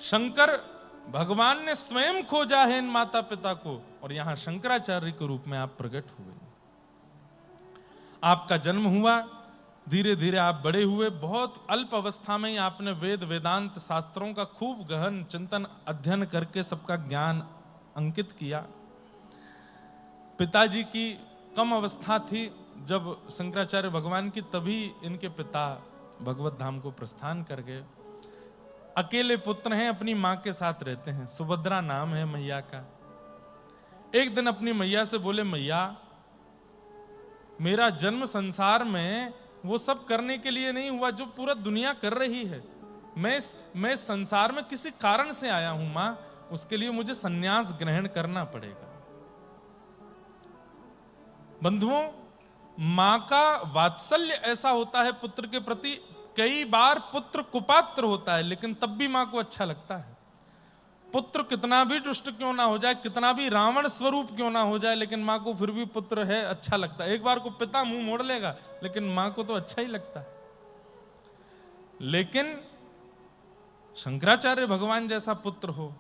शंकर भगवान ने स्वयं खोजा है इन माता पिता को और यहां शंकराचार्य के रूप में आप प्रकट हुए। आपका जन्म हुआ, धीरे धीरे आप बड़े हुए। बहुत अल्प अवस्था में ही आपने वेद वेदांत शास्त्रों का खूब गहन चिंतन अध्ययन करके सबका ज्ञान अंकित किया। पिताजी की कम अवस्था थी जब शंकराचार्य भगवान की, तभी इनके पिता भगवत धाम को प्रस्थान कर गए। अकेले पुत्र हैं, अपनी मां के साथ रहते हैं, सुभद्रा नाम है मैया का। एक दिन अपनी मैया से बोले, मैया मेरा जन्म संसार में वो सब करने के लिए नहीं हुआ जो पूरा दुनिया कर रही है। मैं संसार में किसी कारण से आया हूं मां, उसके लिए मुझे संन्यास ग्रहण करना पड़ेगा। बंधुओं, मां का वात्सल्य ऐसा होता है पुत्र के प्रति, कई बार पुत्र कुपात्र होता है लेकिन तब भी मां को अच्छा लगता है। पुत्र कितना भी दुष्ट क्यों ना हो जाए, कितना भी रावण स्वरूप क्यों ना हो जाए, लेकिन मां को फिर भी पुत्र है अच्छा लगता है। एक बार को पिता मुंह मोड़ लेगा लेकिन मां को तो अच्छा ही लगता है। लेकिन शंकराचार्य भगवान जैसा पुत्र हो,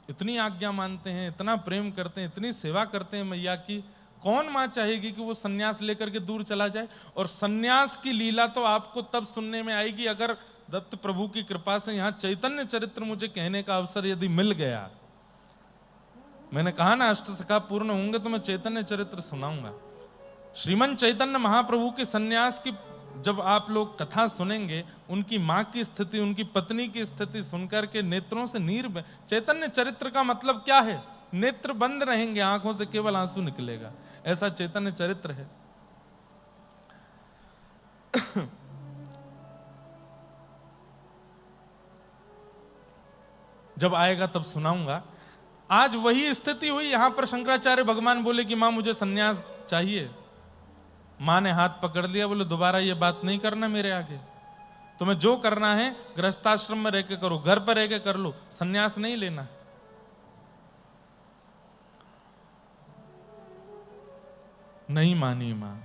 इतनी आज्ञा मानते हैं, इतना प्रेम करते हैं, इतनी सेवा करते हैं मैया की, कौन मां चाहेगी कि वो सन्यास लेकर के दूर चला जाए। और सन्यास की लीला तो आपको तब सुनने में आएगी अगर दत्त प्रभु की कृपा से यहां चैतन्य चरित्र मुझे कहने का अवसर यदि मिल गया। मैंने कहा ना अष्टसखा पूर्ण होंगे तो मैं चैतन्य चरित्र सुनाऊंगा। श्रीमन चैतन्य महाप्रभु के सन्यास की जब आप लोग कथा सुनेंगे, उनकी मां की स्थिति, उनकी पत्नी की स्थिति सुनकर के नेत्रों से नीर में, चैतन्य चरित्र का मतलब क्या है? नेत्र बंद रहेंगे, आंखों से केवल आंसू निकलेगा, ऐसा चैतन्य चरित्र है। जब आएगा तब सुनाऊंगा। आज वही स्थिति हुई। यहां पर शंकराचार्य भगवान बोले कि मां मुझे सन्यास चाहिए। मां ने हाथ पकड़ लिया, बोले दोबारा ये बात नहीं करना मेरे आगे, तुम्हें जो करना है गृहस्थाश्रम में रह के करो, घर पर रह के कर लो, सन्यास नहीं लेना। नहीं मानी मां।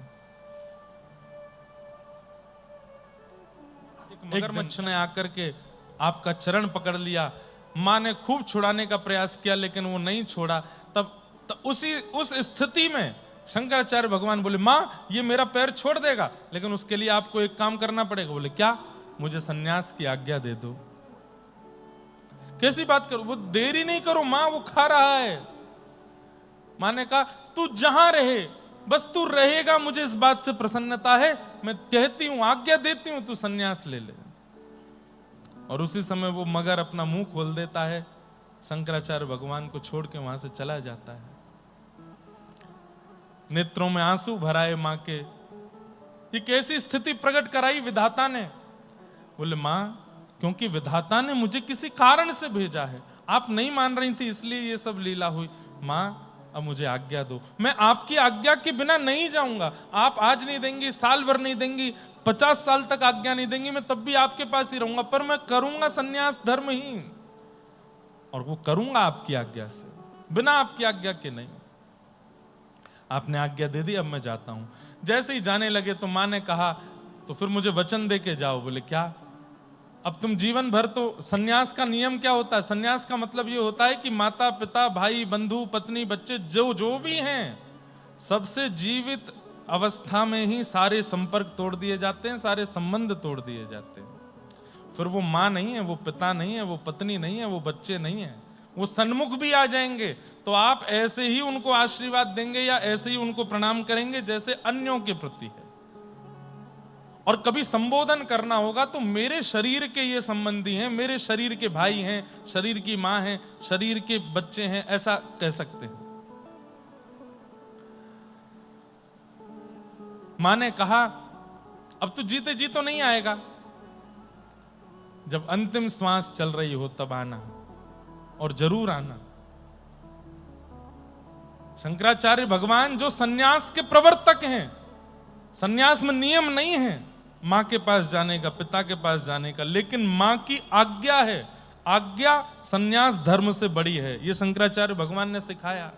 एक मगरमच्छ ने आकर के आपका चरण पकड़ लिया, मां ने खूब छुड़ाने का प्रयास किया लेकिन वो नहीं छोड़ा। तब उस स्थिति में शंकराचार्य भगवान बोले, मां ये मेरा पैर छोड़ देगा लेकिन उसके लिए आपको एक काम करना पड़ेगा। बोले क्या? मुझे सन्यास की आज्ञा दे दो। कैसी बात करो? वो देरी नहीं करो मां, वो खा रहा है। मां ने कहा तू जहां रहे, बस तू रहेगा, मुझे इस बात से प्रसन्नता है, मैं कहती हूं, आज्ञा देती हूं, तू सन्यास ले ले। और उसी समय वो मगर अपना मुंह खोल देता है, शंकराचार्य भगवान को छोड़ के वहां से चला जाता है। नेत्रों में आंसू भराए मां के। ये कैसी स्थिति प्रकट कराई विधाता ने? बोले मां, क्योंकि विधाता ने मुझे किसी कारण से भेजा है, आप नहीं मान रही थी इसलिए ये सब लीला हुई। मां अब मुझे आज्ञा दो, मैं आपकी आज्ञा के बिना नहीं जाऊंगा। आप आज नहीं देंगी, साल भर नहीं देंगी, 50 साल तक आज्ञा नहीं देंगी, मैं तब भी आपके पास ही रहूंगा, पर मैं करूंगा सन्यास धर्म ही, और वो करूंगा आपकी आज्ञा से, बिना आपकी आज्ञा के नहीं। आपने आज्ञा दे दी, अब मैं जाता हूं। जैसे ही जाने लगे तो मां ने कहा तो फिर मुझे वचन दे के जाओ। बोले क्या? अब तुम जीवन भर तो, सन्यास का नियम क्या होता है? सन्यास का मतलब ये होता है कि माता पिता भाई बंधु पत्नी बच्चे जो भी हैं, सबसे जीवित अवस्था में ही सारे संपर्क तोड़ दिए जाते हैं, सारे संबंध तोड़ दिए जाते हैं। फिर वो मां नहीं है, वो पिता नहीं है, वो पत्नी नहीं है, वो बच्चे नहीं है, वो सन्मुख भी आ जाएंगे तो आप ऐसे ही उनको आशीर्वाद देंगे या ऐसे ही उनको प्रणाम करेंगे जैसे अन्यों के प्रति है। और कभी संबोधन करना होगा तो मेरे शरीर के ये संबंधी हैं, मेरे शरीर के भाई हैं, शरीर की मां हैं, शरीर के बच्चे हैं, ऐसा कह सकते हैं। मां ने कहा अब तो जीते जी तो नहीं आएगा, जब अंतिम श्वास चल रही हो तब आना, और जरूर आना। शंकराचार्य भगवान जो सन्यास के प्रवर्तक हैं, सन्यास में नियम नहीं है मां के पास जाने का, पिता के पास जाने का, लेकिन मां की आज्ञा है। आज्ञा सन्यास धर्म से बड़ी है, यह शंकराचार्य भगवान ने सिखाया।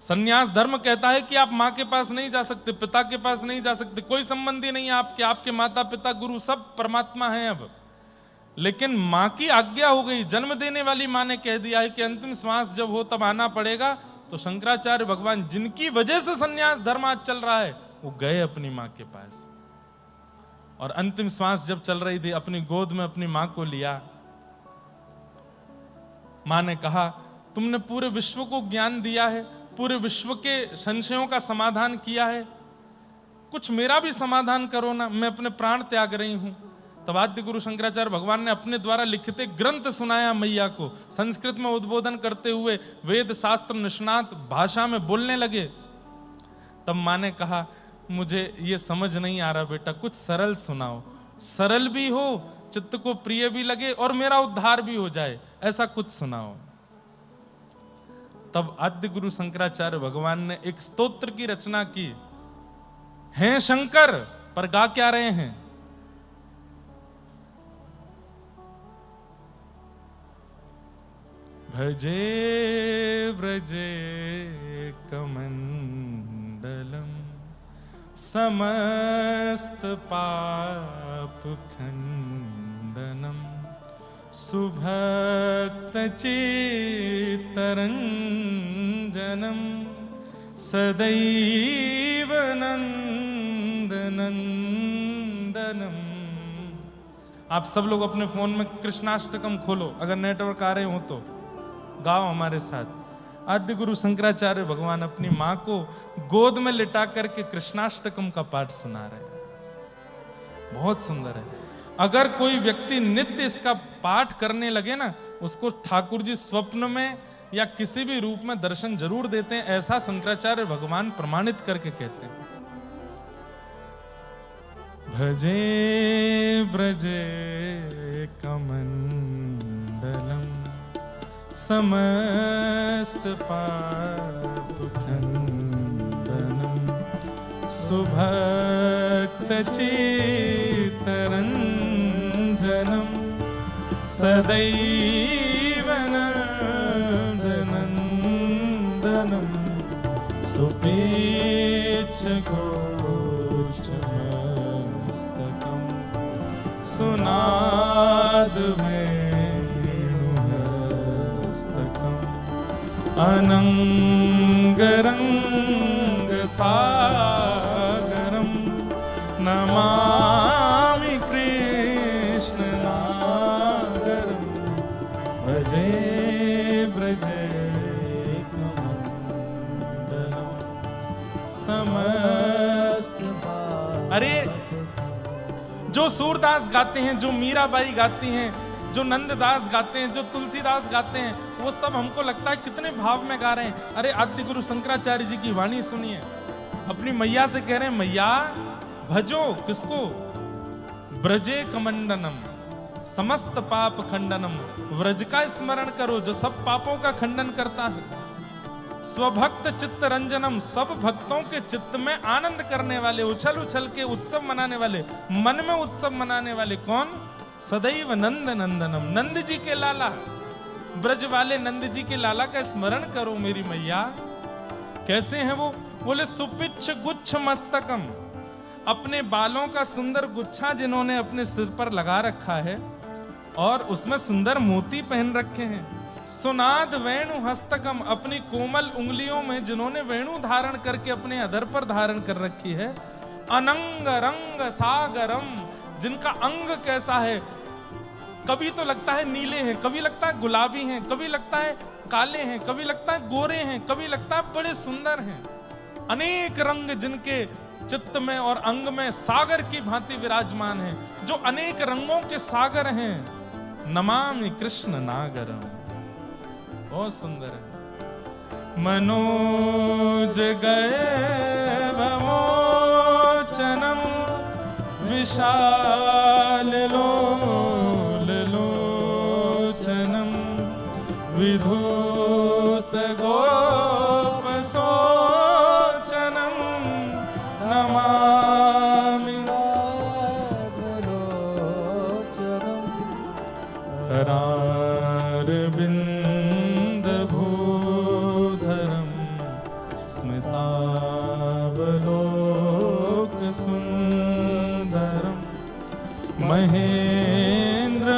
सन्यास धर्म कहता है कि आप मां के पास नहीं जा सकते, पिता के पास नहीं जा सकते, कोई संबंधी नहीं है आपके, आपके माता पिता गुरु सब परमात्मा हैं अब, लेकिन मां की आज्ञा हो गई, जन्म देने वाली मां ने कह दिया है कि अंतिम श्वास जब हो तब आना पड़ेगा। तो शंकराचार्य भगवान जिनकी वजह से सन्यास धर्म आज चल रहा है, वो गए अपनी मां के पास, और अंतिम श्वास जब चल रही थी अपनी गोद में अपनी मां को लिया। मां ने कहा, तुमने पूरे विश्व को ज्ञान दिया है, पूरे विश्व के संशयों का समाधान किया है, कुछ मेरा भी समाधान करो ना, मैं अपने प्राण त्याग रही हूं। तब आद्य गुरु शंकराचार्य भगवान ने अपने द्वारा लिखित ग्रंथ सुनाया मैया को। संस्कृत में उद्बोधन करते हुए वेद शास्त्र निष्णात भाषा में बोलने लगे। तब मां ने कहा, मुझे ये समझ नहीं आ रहा बेटा, कुछ सरल सुनाओ, सरल भी हो, चित्त को प्रिय भी लगे और मेरा उद्धार भी हो जाए, ऐसा कुछ सुनाओ। तब आद्य गुरु शंकराचार्य भगवान ने एक स्तोत्र की रचना की। हैं शंकर, पर गा क्या रहे हैं? भजे ब्रजे कमंडलम समस्त पाप खंडनम सुभक्त चित्तरंजनम सदैव नंदनंदनम। आप सब लोग अपने फोन में कृष्णाष्टकम खोलो, अगर नेटवर्क आ रहे हो तो गाओ हमारे साथ। आद्य गुरु शंकराचार्य भगवान अपनी मां को गोद में लिटा करके कृष्णाष्टकम का पाठ सुना रहे हैं। बहुत सुंदर है। अगर कोई व्यक्ति नित्य इसका पाठ करने लगे ना, उसको ठाकुर जी स्वप्न में या किसी भी रूप में दर्शन जरूर देते हैं, ऐसा शंकराचार्य भगवान प्रमाणित करके कहते हैं। भजे ब्रजे कमंडलम समस्त पाप खंडनम सुभक्त चित्तरंजनम सदैव नंदनंदनम सुपेच्छ घोषमस्तकम सुनाद वेणुहस्तकम अनंगरंग सागरम नमामि कृष्ण नागरम भजे ब्रजे कमंडलम समस्त। अरे जो सूरदास गाते हैं, जो मीराबाई गाती हैं, जो नंददास गाते हैं, जो तुलसीदास गाते हैं, वो सब हमको लगता है कितने भाव में गा रहे हैं। अरे आद्य गुरु शंकराचार्य जी की वाणी सुनिए, अपनी मैया से कह रहे हैं, मैया भजो किसको? ब्रजे कमंडनम समस्त पाप खंडनम, व्रज का स्मरण करो जो सब पापों का खंडन करता है। स्वभक्त चित्त रंजनम, सब भक्तों के चित्त में आनंद करने वाले, उछल उछल के उत्सव मनाने वाले, मन में उत्सव मनाने वाले। कौन? सदैव नंद नंदनम, नंद जी के लाला, ब्रज वाले नंद जी के लाला का स्मरण करो मेरी मैया। कैसे हैं वो? बोले सुपिच्छ गुच्छ मस्तकम, अपने बालों का सुंदर गुच्छा जिन्होंने अपने सिर पर लगा रखा है और उसमें सुंदर मोती पहन रखे हैं। सुनाद वेणु हस्तकम, अपनी कोमल उंगलियों में जिन्होंने वेणु धारण करके अपने अधर पर धारण कर रखी है। अनंग रंग सागरम, जिनका अंग कैसा है, कभी तो लगता है नीले हैं, कभी लगता है गुलाबी हैं, कभी लगता है काले हैं, कभी लगता है गोरे हैं, कभी लगता है बड़े सुंदर हैं। अनेक रंग जिनके चित्त में और अंग में सागर की भांति विराजमान है, जो अनेक रंगों के सागर हैं। नमामि कृष्ण नागरम, बहुत सुंदर है। मनोज गए भमोचनम विशाल लोल लोचनम विधूत गोप सोचनम नमामि लोचनम करारविंद भूधरम स्मितावलोक सुंदरम महेंद्र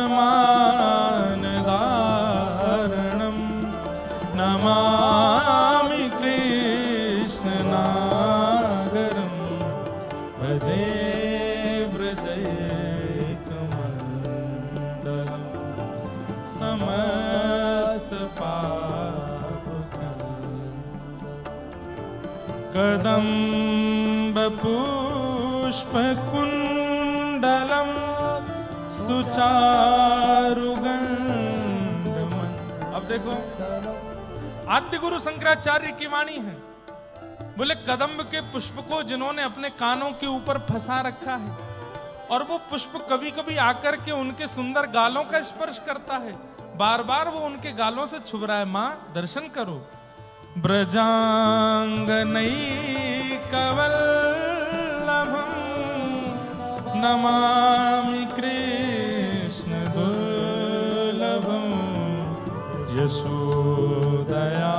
समस्त पाप कदम्ब पुष्प कुंडलम सुचारुगंधमन। अब देखो आद्य गुरु शंकराचार्य की वाणी है। बोले कदम्ब के पुष्प को जिन्होंने अपने कानों के ऊपर फंसा रखा है और वो पुष्प कभी कभी आकर के उनके सुंदर गालों का स्पर्श करता है, बार बार वो उनके गालों से छुप रहा है। मां दर्शन करो। ब्रजांगनैकवल्लभं नमामि कृष्ण दुर्लभं यशोदया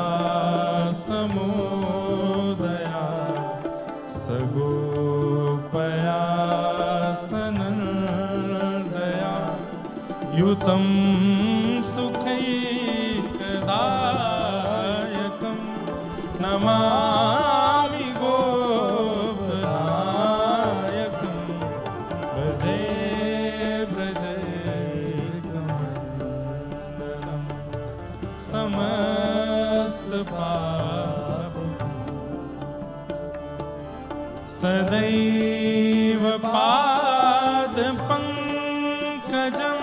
समोदया सगोपया सनन्दया युतं सुखैकदायकं नमामि गोपनायकं भजे ब्रजैकमण्डलं समस्त पाप सदैव पाद पंकजं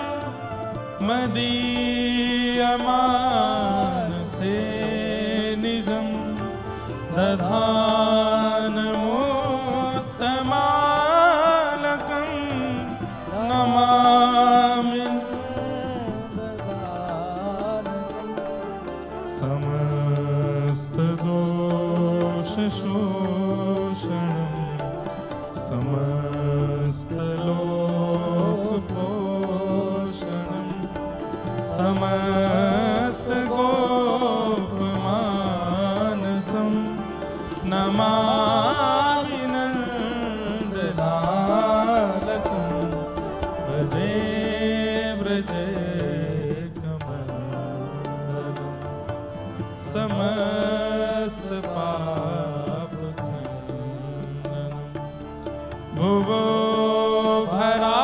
मदीयमानसे निजं दधानमुत्तमालकं नमामि समस्त दोष शोषणं समस्त लोक पोषणं समस्त गोपमानसं नमामि नन्दलालकं भजे ब्रजैकमण्डलं समस्त पाप भुवो भरावतारकं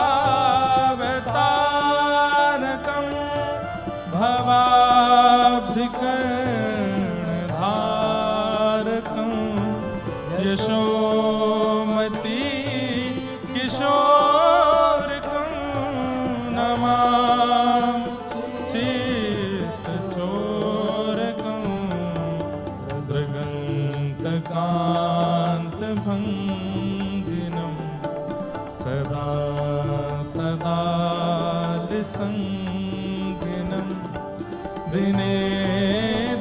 भवाब्धिकर्णधारकं यशोमती किशोरकं नमामि चित्तचोरकं रुद्रगन्तकान्तभङ्गिनं सदा सदा संगिनं दिने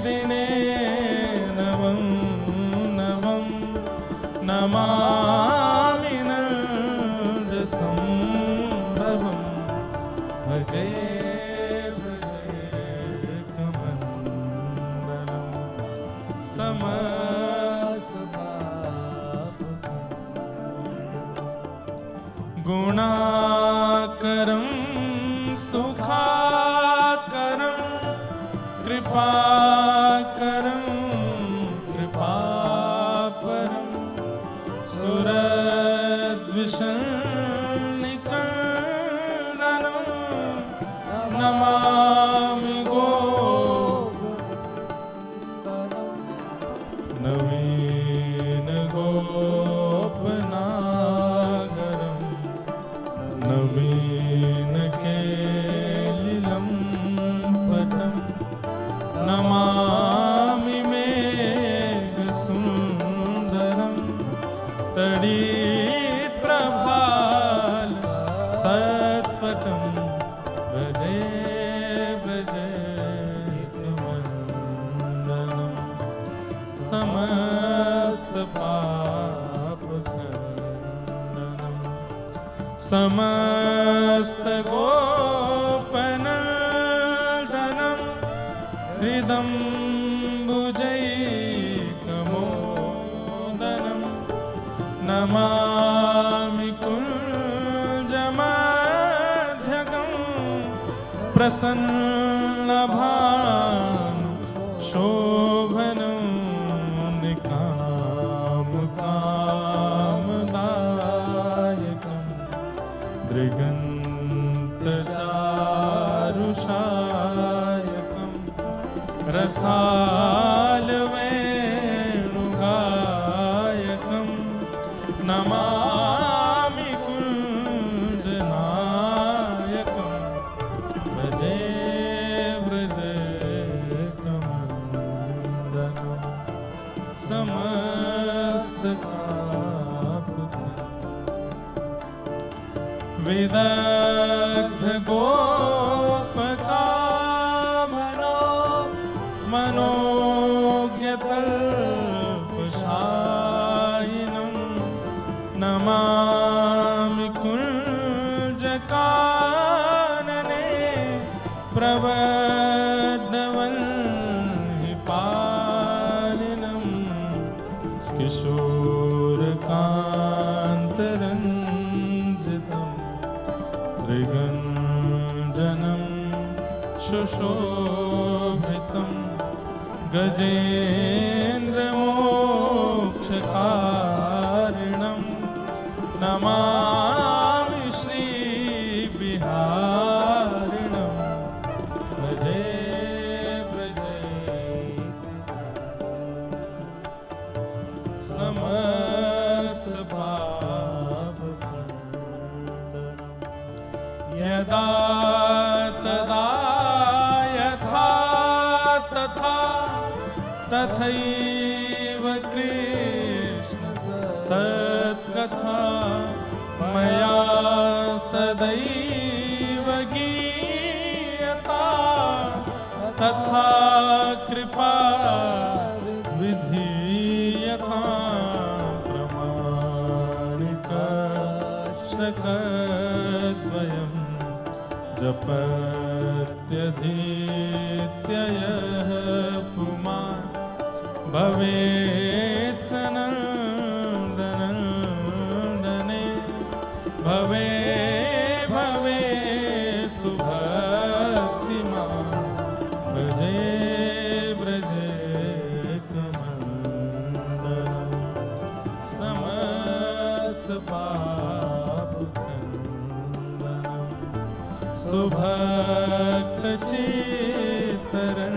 दिने नवं नवं नमामि नन्दसंभवं भजे ब्रजैकमण्डलं समस्त गुणाकरं सुखाकरं कृपाकरं कृपापरं सुरद्विषन्निकन्दनं नमामि नवीन गोपनागरं नवीन केलिलं पटं नमामि मेघसुन्दरं तडिप्रभाल सत्पटं भजे ब्रजैकमण्डलं समस्त पापखण्डनं समस्त गोपनन्दनं हृदम्बुजैकमोदनं नमामि कुञ्जमध्यगं प्रसन्नभानु शोभनं निकामकामदायकं दृगन्तचारुषायकं रसाल वेणुगायकं नमामि कुञ्जनायकं भजे व्रजकमण्डनं विदग्ध गोपकामनो मनोज्ञतल्पशायिनं नमामि कुञ्जकानने प्रबद्धवल्लभालिनं किशोरकान्तरञ्जितं त्रिगञ्जनं सुशोभितं गजेन्द्रमोक्षकारिणं नमामि श्रीबिहारिणं भजे समस्त यदा तदा यथा तथा तथैव कृष्ण सत्कथा मया सदैव गीयता तथा कृपा विधीयता प्रमाणिकश्रकद्वयम् जपत्यधीत्ययः पुमान् भवेत् सनन्दनन्दने भवे भवे सुभक्तिमान् भजे व्रजकमण्डनं समस्त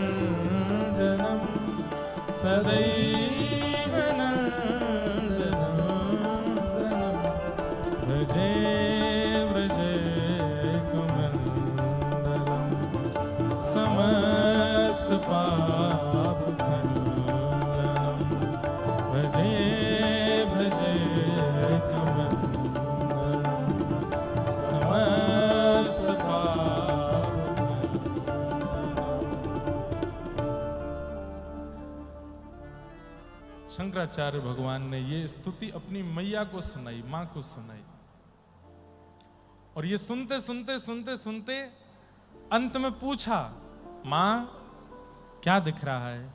सुभक्तचित्तरञ्जनं सदैव नन्दनं भजे व्रजकमण्डनं समस्त पापखण्डनं भजे व्रजकमण्डनं समस्त शंकराचार्य भगवान ने ये स्तुति अपनी मैया को सुनाई, मां को सुनाई। और ये सुनते सुनते सुनते सुनते अंत में पूछा, मां क्या दिख रहा है?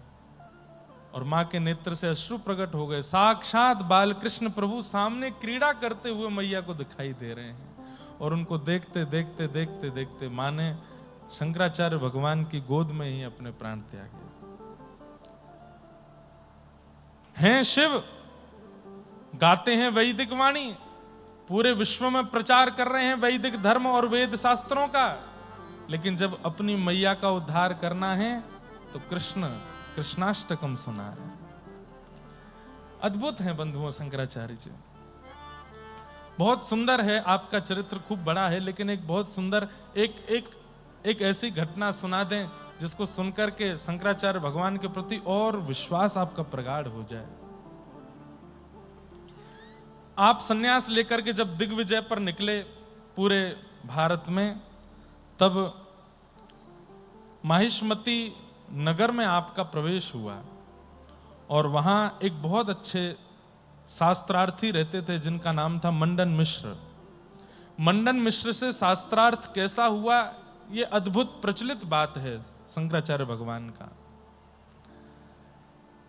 और मां के नेत्र से अश्रु प्रकट हो गए। साक्षात बालकृष्ण प्रभु सामने क्रीड़ा करते हुए मैया को दिखाई दे रहे हैं। और उनको देखते देखते देखते देखते मां ने शंकराचार्य भगवान की गोद में ही अपने प्राण त्यागे। हैं शिव, गाते हैं वैदिक वाणी, पूरे विश्व में प्रचार कर रहे हैं वैदिक धर्म और वेद शास्त्रों का, लेकिन जब अपनी मैया का उद्धार करना है तो कृष्णाष्टकम सुना रहे। अद्भुत है बंधुओं शंकराचार्य जी, बहुत सुंदर है। आपका चरित्र खूब बड़ा है, लेकिन एक बहुत सुंदर एक ऐसी घटना सुना दें जिसको सुनकर के शंकराचार्य भगवान के प्रति और विश्वास आपका प्रगाढ़ हो जाए। आप सन्यास लेकर के जब दिग्विजय पर निकले पूरे भारत में, तब माहिष्मती नगर में आपका प्रवेश हुआ और वहां एक बहुत अच्छे शास्त्रार्थी रहते थे जिनका नाम था मंडन मिश्र। मंडन मिश्र से शास्त्रार्थ कैसा हुआ, ये अद्भुत प्रचलित बात है शंकराचार्य भगवान का।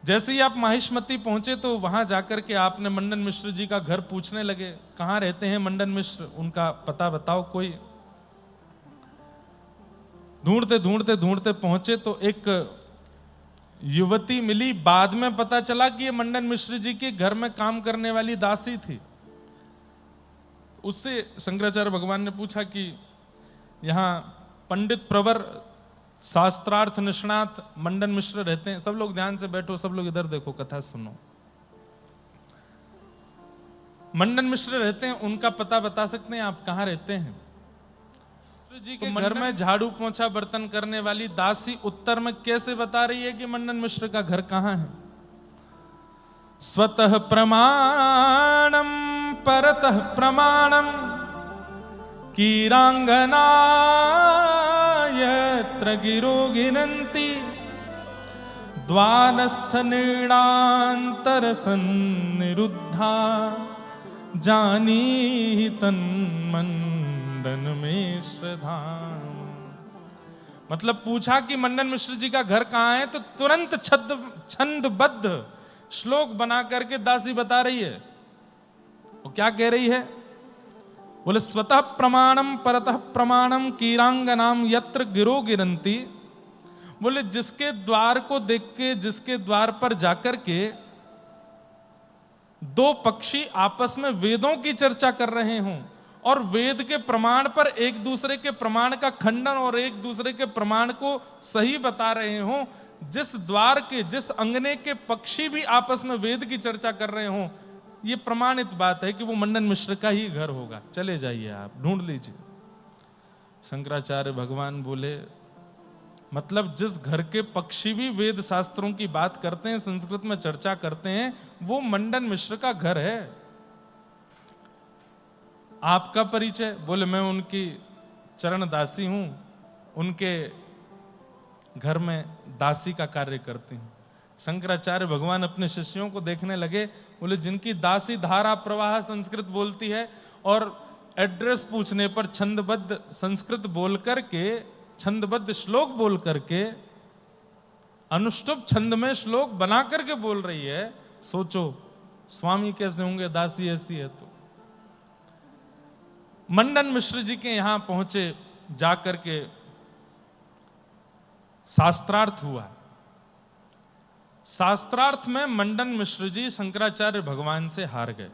जैसे ही आप माहिष्मती पहुंचे तो वहां जाकर के आपने मंडन मिश्र जी का घर पूछने लगे, कहां रहते हैं मंडन मिश्र, उनका पता बताओ कोई। ढूंढते ढूंढते ढूंढते पहुंचे तो एक युवती मिली। बाद में पता चला कि ये मंडन मिश्र जी के घर में काम करने वाली दासी थी। उससे शंकराचार्य भगवान ने पूछा कि यहाँ पंडित प्रवर शास्त्रार्थ निष्णात मंडन मिश्र रहते हैं। सब लोग ध्यान से बैठो, सब लोग इधर देखो, कथा सुनो। मंडन मिश्र रहते हैं, उनका पता बता सकते हैं आप कहां रहते हैं? जी के घर में झाड़ू पोंछा बर्तन करने वाली दासी उत्तर में कैसे बता रही है कि मंडन मिश्र का घर कहां है? स्वतः प्रमाणम परतः प्रमाणम कीरांगना यत्र गिरो गिनन्ति द्वारस्थ नीणांतर सन्निरुद्धा जानी तन्मंडन मिश्र धाम। मतलब पूछा कि मंडन मिश्र जी का घर कहां है, तो तुरंत छंदबद्ध श्लोक बना करके दासी बता रही है। वो क्या कह रही है? बोले स्वतः प्रमाणम परतः प्रमाणम कीरांगनाम यत्र गिरो गिरंती। बोले जिसके द्वार को देख के, जिसके द्वार पर जाकर के दो पक्षी आपस में वेदों की चर्चा कर रहे हों और वेद के प्रमाण पर एक दूसरे के प्रमाण का खंडन और एक दूसरे के प्रमाण को सही बता रहे हों, जिस द्वार के, जिस अंगने के पक्षी भी आपस में वेद की चर्चा कर रहे हों, ये प्रमाणित बात है कि वो मंडन मिश्र का ही घर होगा। चले जाइए, आप ढूंढ लीजिए। शंकराचार्य भगवान बोले मतलब जिस घर के पक्षी भी वेद शास्त्रों की बात करते हैं, संस्कृत में चर्चा करते हैं, वो मंडन मिश्र का घर है। आपका परिचय? बोले मैं उनकी चरण दासी हूं, उनके घर में दासी का कार्य करती हूं। शंकराचार्य भगवान अपने शिष्यों को देखने लगे, बोले जिनकी दासी धारा प्रवाह संस्कृत बोलती है और एड्रेस पूछने पर छंदबद्ध संस्कृत बोल करके, छंदबद्ध श्लोक बोल करके, अनुष्टुप छंद में श्लोक बना करके बोल रही है, सोचो स्वामी कैसे होंगे, दासी ऐसी है। तो मंडन मिश्र जी के यहां पहुंचे, जाकर के शास्त्रार्थ हुआ। शास्त्रार्थ में मंडन मिश्र जी शंकराचार्य भगवान से हार गए।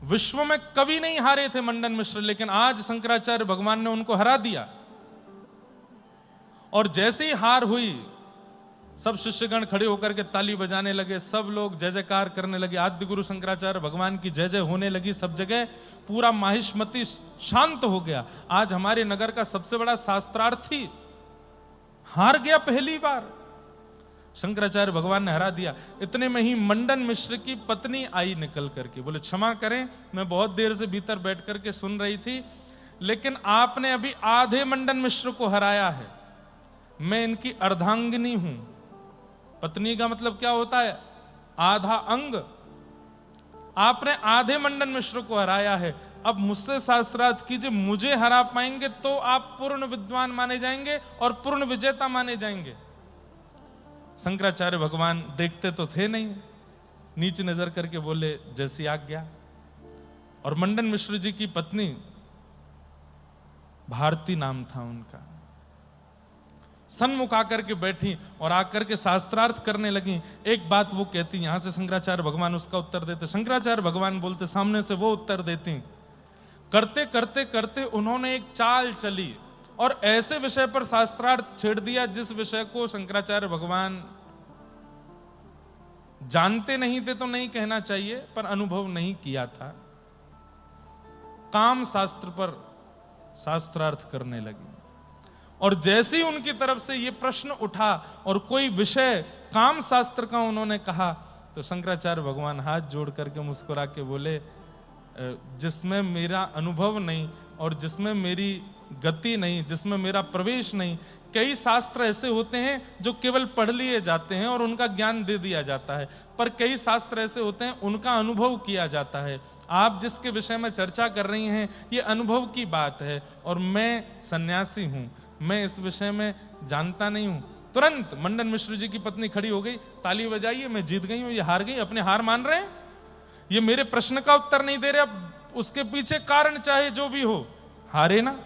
विश्व में कभी नहीं हारे थे मंडन मिश्र, लेकिन आज शंकराचार्य भगवान ने उनको हरा दिया। और जैसे ही हार हुई, सब शिष्यगण खड़े होकर के ताली बजाने लगे, सब लोग जय जयकार करने लगे, आद्य गुरु शंकराचार्य भगवान की जय जय होने लगी सब जगह। पूरा माहिष्मती शांत हो गया। आज हमारे नगर का सबसे बड़ा शास्त्रार्थी हार गया पहली बार, शंकराचार्य भगवान ने हरा दिया। इतने में ही मंडन मिश्र की पत्नी आई निकल करके, बोले क्षमा करें, मैं बहुत देर से भीतर बैठ करके सुन रही थी, लेकिन आपने अभी आधे मंडन मिश्र को हराया है। मैं इनकी अर्धांगिनी हूं। पत्नी का मतलब क्या होता है? आधा अंग। आपने आधे मंडन मिश्र को हराया है, अब मुझसे शास्त्रार्थ कीजिए। मुझे हरा पाएंगे तो आप पूर्ण विद्वान माने जाएंगे और पूर्ण विजेता माने जाएंगे। शंकराचार्य भगवान देखते तो थे नहीं, नीचे नजर करके बोले जैसी आज्ञा। और मंडन मिश्र जी की पत्नी, भारती नाम था उनका, सन्मुख आकर के बैठी और आकर के शास्त्रार्थ करने लगी। एक बात वो कहती, यहां से शंकराचार्य भगवान उसका उत्तर देते, शंकराचार्य भगवान बोलते, सामने से वो उत्तर देती। करते करते करते उन्होंने एक चाल चली और ऐसे विषय पर शास्त्रार्थ छेड़ दिया जिस विषय को शंकराचार्य भगवान जानते नहीं थे तो नहीं कहना चाहिए, पर अनुभव नहीं किया था। काम शास्त्र पर शास्त्रार्थ करने लगी। और जैसे ही उनकी तरफ से यह प्रश्न उठा और कोई विषय काम शास्त्र का उन्होंने कहा, तो शंकराचार्य भगवान हाथ जोड़ करके मुस्कुरा के बोले, जिसमें मेरा अनुभव नहीं और जिसमें मेरी गति नहीं, जिसमें मेरा प्रवेश नहीं। कई शास्त्र ऐसे होते हैं जो केवल पढ़ लिए जाते हैं और उनका ज्ञान दे दिया जाता है, पर कई शास्त्र ऐसे होते हैं उनका अनुभव किया जाता है। आप जिसके विषय में चर्चा कर रही हैं ये अनुभव की बात है, और मैं सन्यासी हूं, मैं इस विषय में जानता नहीं हूं। तुरंत मंडन मिश्र जी की पत्नी खड़ी हो गई, ताली बजाइए, मैं जीत गई हूं, ये हार गई। अपने हार मान रहे हैं, ये मेरे प्रश्न का उत्तर नहीं दे रहे, अब उसके पीछे कारण चाहे जो भी हो, हारे ना।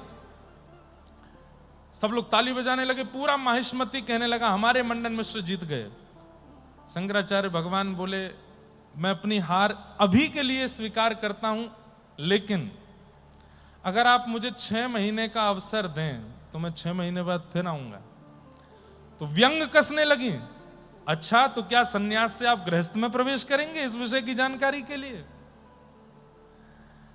सब लोग ताली बजाने लगे, पूरा माहिष्मती कहने लगा हमारे मंडन मिश्र जीत गए। शंकराचार्य भगवान बोले, मैं अपनी हार अभी के लिए स्वीकार करता हूं, लेकिन अगर आप मुझे 6 महीने का अवसर दें तो मैं 6 महीने बाद फिर आऊंगा। तो व्यंग कसने लगी। अच्छा, तो क्या सन्यास से आप गृहस्थ में प्रवेश करेंगे? इस विषय की जानकारी के लिए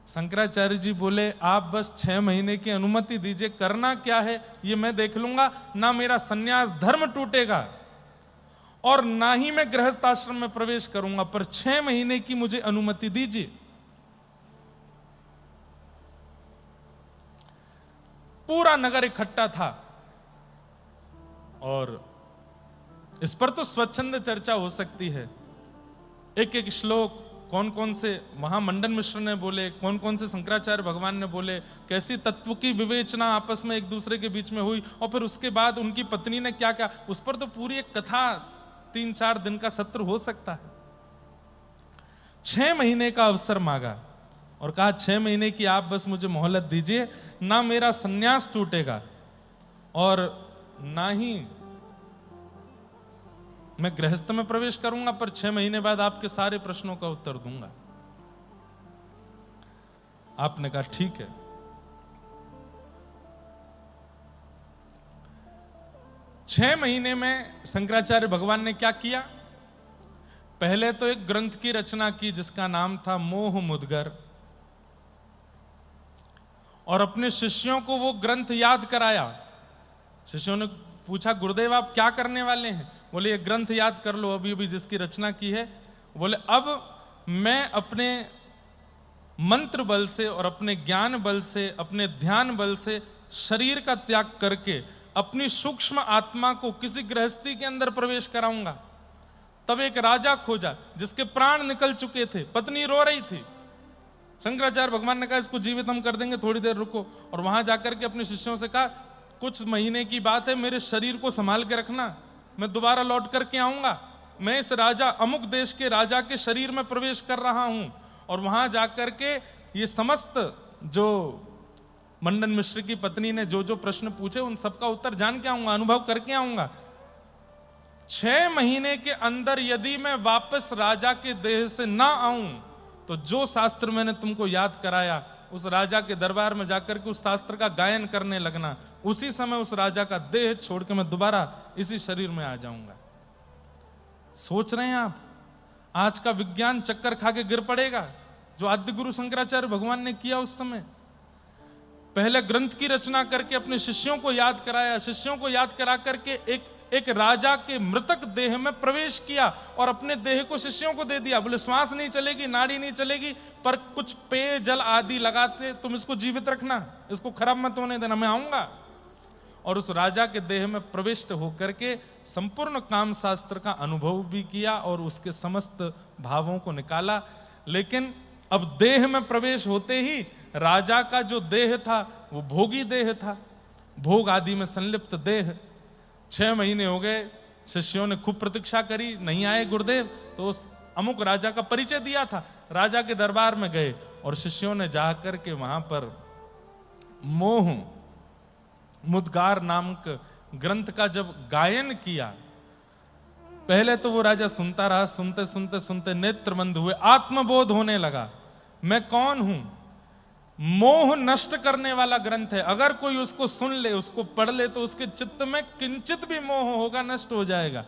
शंकराचार्य जी बोले, आप बस 6 महीने की अनुमति दीजिए, करना क्या है ये मैं देख लूंगा। ना मेरा सन्यास धर्म टूटेगा और ना ही मैं गृहस्थ आश्रम में प्रवेश करूंगा, पर 6 महीने की मुझे अनुमति दीजिए। पूरा नगर इकट्ठा था और इस पर तो स्वच्छंद चर्चा हो सकती है। एक एक श्लोक कौन कौन से वहां मंडन मिश्र ने बोले, कौन कौन से शंकराचार्य भगवान ने बोले, कैसी तत्व की विवेचना आपस में एक दूसरे के बीच में हुई, और फिर उसके बाद उनकी पत्नी ने क्या क्या, उस पर तो पूरी एक कथा 3-4 दिन का सत्र हो सकता है। 6 महीने का अवसर मांगा और कहा 6 महीने की आप बस मुझे मोहलत दीजिए, ना मेरा सन्यास टूटेगा और ना ही मैं गृहस्थ में प्रवेश करूंगा, पर 6 महीने बाद आपके सारे प्रश्नों का उत्तर दूंगा। आपने कहा ठीक है। छह महीने में शंकराचार्य भगवान ने क्या किया? पहले तो एक ग्रंथ की रचना की जिसका नाम था मोह मुद्गर, और अपने शिष्यों को वो ग्रंथ याद कराया। शिष्यों ने पूछा, गुरुदेव आप क्या करने वाले हैं? बोले, ये ग्रंथ याद कर लो अभी अभी जिसकी रचना की है। बोले, अब मैं अपने मंत्र बल से और अपने ज्ञान बल से, अपने ध्यान बल से शरीर का त्याग करके अपनी सूक्ष्म आत्मा को किसी गृहस्थी के अंदर प्रवेश कराऊंगा। तब एक राजा खोजा जिसके प्राण निकल चुके थे, पत्नी रो रही थी। शंकराचार्य भगवान ने कहा इसको जीवित हम कर देंगे, थोड़ी देर रुको। और वहां जाकर के अपने शिष्यों से कहा, कुछ महीने की बात है, मेरे शरीर को संभाल के रखना, मैं दोबारा लौट करके आऊंगा। मैं इस राजा, अमुक देश के राजा के शरीर में प्रवेश कर रहा हूं और वहां जाकर के ये समस्त जो मंडन मिश्र की पत्नी ने जो जो प्रश्न पूछे उन सबका उत्तर जान के आऊंगा, अनुभव करके आऊंगा। 6 महीने के अंदर यदि मैं वापस राजा के देह से ना आऊं तो जो शास्त्र मैंने तुमको याद कराया उस राजा के दरबार में जाकर के उस शास्त्र का गायन करने लगना। उसी समय उस राजा का देह छोड़ के मैं दोबारा इसी शरीर में आ जाऊंगा। सोच रहे हैं आप, आज का विज्ञान चक्कर खा के गिर पड़ेगा जो आद्य गुरु शंकराचार्य भगवान ने किया उस समय। पहले ग्रंथ की रचना करके अपने शिष्यों को याद कराया, शिष्यों को याद करा करके एक राजा के मृतक देह में प्रवेश किया और अपने देह को शिष्यों को दे दिया। बोले, श्वास नहीं चलेगी, नाड़ी नहीं चलेगी, पर कुछ पेय जल आदि लगाते तुम इसको जीवित रखना, इसको खराब मत होने देना, मैं आऊंगा। और उस राजा के देह में प्रविष्ट होकर के संपूर्ण काम शास्त्र का अनुभव भी किया और उसके समस्त भावों को निकाला। लेकिन अब देह में प्रवेश होते ही राजा का जो देह था वो भोगी देह था, भोग आदि में संलिप्त देह। 6 महीने हो गए, शिष्यों ने खूब प्रतीक्षा करी, नहीं आए गुरुदेव। तो उस अमुक राजा का परिचय दिया था, राजा के दरबार में गए और शिष्यों ने जाकर के वहां पर मोह मुद्गार नामक ग्रंथ का जब गायन किया, पहले तो वो राजा सुनता रहा, सुनते सुनते सुनते नेत्र बंद हुए, आत्मबोध होने लगा, मैं कौन हूं। मोह नष्ट करने वाला ग्रंथ है, अगर कोई उसको सुन ले, उसको पढ़ ले तो उसके चित्त में किंचित भी मोह होगा, नष्ट हो जाएगा।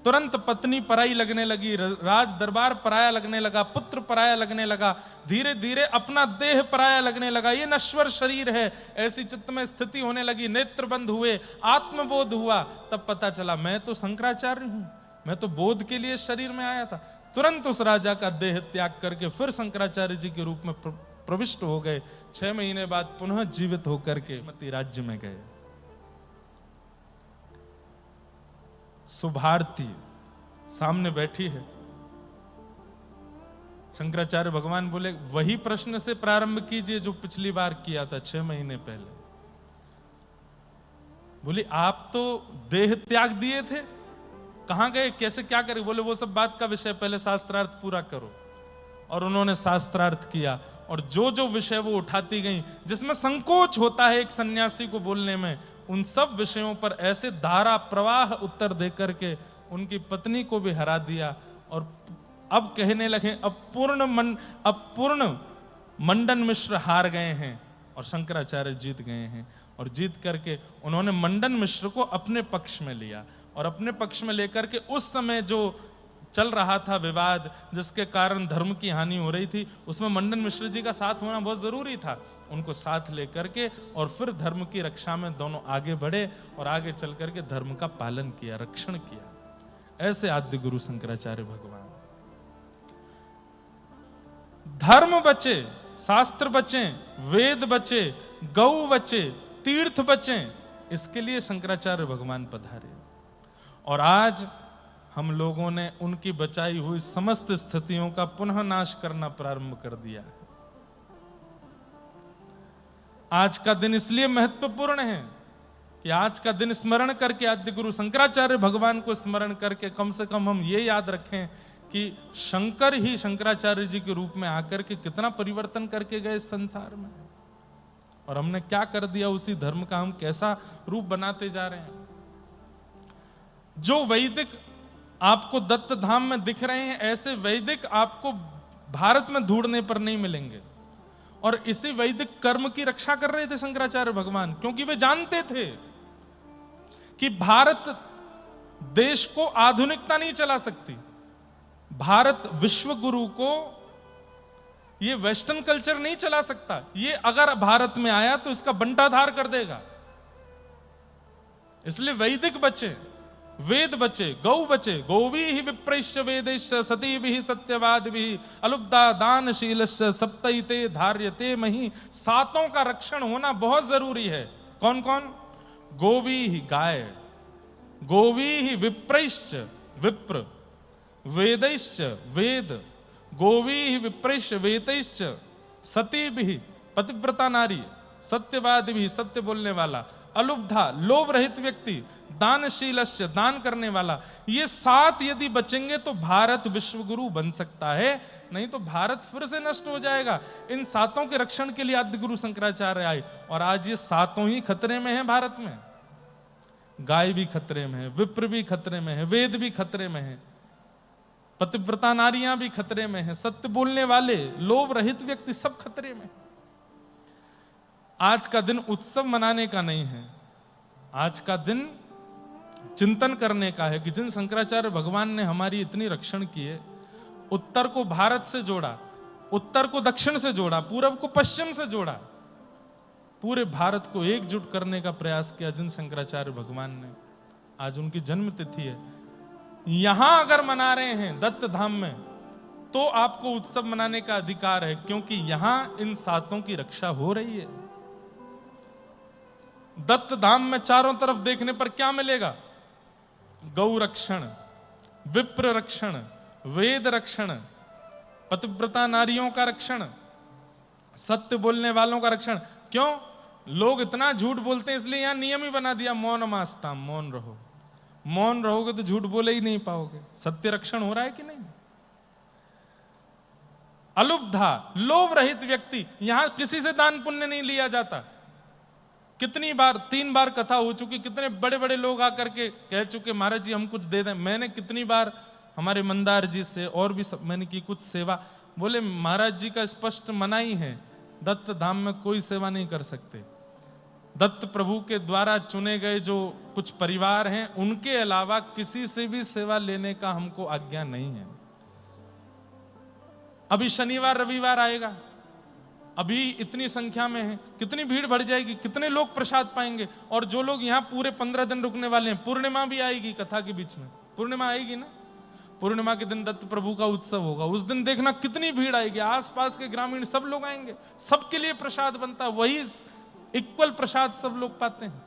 तुरंत पत्नी पराई लगने लगी, राज दरबार पराया लगने लगा, पुत्र पराया लगने लगा, धीरे धीरे अपना देह पराया लगने लगा, ये नश्वर शरीर है, ऐसी चित्त में स्थिति होने लगी। नेत्र बंद हुए, आत्मबोध हुआ, तब पता चला मैं तो शंकराचार्य हूं, मैं तो बोध के लिए शरीर में आया था। तुरंत उस राजा का देह त्याग करके फिर शंकराचार्य जी के रूप में प्रविष्ट हो गए। 6 महीने बाद पुनः जीवित होकर के मती राज्य में गए। सुभारती सामने बैठी है। शंकराचार्य भगवान बोले, वही प्रश्न से प्रारंभ कीजिए जो पिछली बार किया था 6 महीने पहले। बोली, आप तो देह त्याग दिए थे, कहां गए, कैसे क्या करे? बोले, वो सब बात का विषय, पहले शास्त्रार्थ पूरा करो। और उन्होंने शास्त्रार्थ किया और जो जो विषय वो उठाती गई जिसमें संकोच होता है एक सन्यासी को बोलने में, उन सब विषयों पर ऐसे धारा प्रवाह उत्तर देकर के उनकी पत्नी को भी हरा दिया। और अब कहने लगे, अब पूर्ण मंडन मिश्र हार गए हैं, और शंकराचार्य जीत गए हैं। और जीत करके उन्होंने मंडन मिश्र को अपने पक्ष में लिया, और अपने पक्ष में लेकर के उस समय जो चल रहा था विवाद, जिसके कारण धर्म की हानि हो रही थी, उसमें मंडन मिश्र जी का साथ होना बहुत जरूरी था। उनको साथ लेकर के और फिर धर्म की रक्षा में दोनों आगे बढ़े और आगे चल करके धर्म का पालन किया, रक्षण किया। ऐसे आद्य गुरु शंकराचार्य भगवान। धर्म बचे, शास्त्र बचे, वेद बचे, गौ बचे, तीर्थ बचे, इसके लिए शंकराचार्य भगवान पधारे। और आज हम लोगों ने उनकी बचाई हुई समस्त स्थितियों का पुनः नाश करना प्रारंभ कर दिया है। आज का दिन इसलिए महत्वपूर्ण है कि आज का दिन स्मरण करके, आद्य गुरु शंकराचार्य भगवान को स्मरण करके कम से कम हम ये याद रखें कि शंकर ही शंकराचार्य जी के रूप में आकर के कितना परिवर्तन करके गए इस संसार में, और हमने क्या कर दिया उसी धर्म का, हम कैसा रूप बनाते जा रहे हैं। जो वैदिक आपको दत्त धाम में दिख रहे हैं, ऐसे वैदिक आपको भारत में ढूंढने पर नहीं मिलेंगे। और इसी वैदिक कर्म की रक्षा कर रहे थे शंकराचार्य भगवान, क्योंकि वे जानते थे कि भारत देश को आधुनिकता नहीं चला सकती। भारत विश्व गुरु को ये वेस्टर्न कल्चर नहीं चला सकता। ये अगर भारत में आया तो इसका बंटाधार कर देगा। इसलिए वैदिक बचे, वेद बचे, गौ बचे, गोवी ही विप्रैश्च वेदैश्च सती भी सत्यवाद भी अलुब्धा दानशीलश्च सप्तैते धार्यते मही। सातों का रक्षण होना बहुत जरूरी है। कौन कौन? गोवी ही गाय, गोवी ही विप्रैश्च विप्र, वेदैश्च वेद, गोवी ही विप्रैश्च वेदैश्च सती भी पतिव्रता नारी, सत्यवाद भी सत्य बोलने वाला, अलुब्धा लोभ रहित व्यक्ति, दानशीलश्च दान करने वाला। ये सात यदि बचेंगे तो भारत विश्व गुरु बन सकता है, नहीं तो भारत फिर से नष्ट हो जाएगा। इन सातों के रक्षण के लिए आद्य गुरु शंकराचार्य आए, और आज ये सातों ही खतरे में हैं भारत में। गाय भी खतरे में है, विप्र भी खतरे में है, वेद भी खतरे में है, पतिव्रता नारियां भी खतरे में है, सत्य बोलने वाले लोभ रहित व्यक्ति सब खतरे में। आज का दिन उत्सव मनाने का नहीं है, आज का दिन चिंतन करने का है कि जिन शंकराचार्य भगवान ने हमारी इतनी रक्षण किए, उत्तर को भारत से जोड़ा, उत्तर को दक्षिण से जोड़ा, पूर्व को पश्चिम से जोड़ा, पूरे भारत को एकजुट करने का प्रयास किया जिन शंकराचार्य भगवान ने। आज उनकी जन्म तिथि है। यहां अगर मना रहे हैं दत्त धाम में, तो आपको उत्सव मनाने का अधिकार है, क्योंकि यहां इन सातों की रक्षा हो रही है। दत्त धाम में चारों तरफ देखने पर क्या मिलेगा? गौ रक्षण, विप्र रक्षण, वेद रक्षण, पतिव्रता नारियों का रक्षण, सत्य बोलने वालों का रक्षण। क्यों? लोग इतना झूठ बोलते हैं, इसलिए यहां नियम ही बना दिया, मौनमास्ताम, मौन रहो। मौन रहोगे तो झूठ बोले ही नहीं पाओगे। सत्य रक्षण हो रहा है कि नहीं? अलुब्धा लोभ रहित व्यक्ति, यहां किसी से दान पुण्य नहीं लिया जाता। कितनी बार, 3 बार कथा हो चुकी, कितने बड़े बड़े लोग आकर के कह चुके महाराज जी हम कुछ दे दें। मैंने कितनी बार हमारे मंदार जी से और भी मैंने की कुछ सेवा, बोले महाराज जी का स्पष्ट मना ही है, दत्त धाम में कोई सेवा नहीं कर सकते। दत्त प्रभु के द्वारा चुने गए जो कुछ परिवार हैं, उनके अलावा किसी से भी सेवा लेने का हमको आज्ञा नहीं है। अभी शनिवार रविवार आएगा, अभी इतनी संख्या में है, कितनी भीड़ बढ़ जाएगी, कितने लोग प्रसाद पाएंगे। और जो लोग यहाँ पूरे 15 दिन रुकने वाले हैं, पूर्णिमा भी आएगी कथा के बीच में, पूर्णिमा आएगी ना, पूर्णिमा के दिन दत्त प्रभु का उत्सव होगा, उस दिन देखना कितनी भीड़ आएगी। आसपास के ग्रामीण सब लोग आएंगे, सबके लिए प्रसाद बनता है, वही इक्वल प्रसाद सब लोग पाते हैं,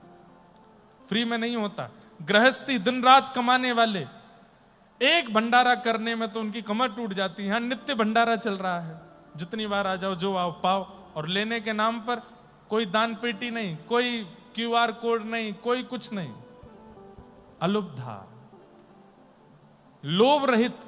फ्री में नहीं होता। गृहस्थी दिन रात कमाने वाले एक भंडारा करने में तो उनकी कमर टूट जाती है। यहां नित्य भंडारा चल रहा है, जितनी बार आ जाओ, जो आओ पाओ। और लेने के नाम पर कोई दान पेटी नहीं, कोई QR कोड नहीं, कोई कुछ नहीं। अलुब्धा लोभ रहित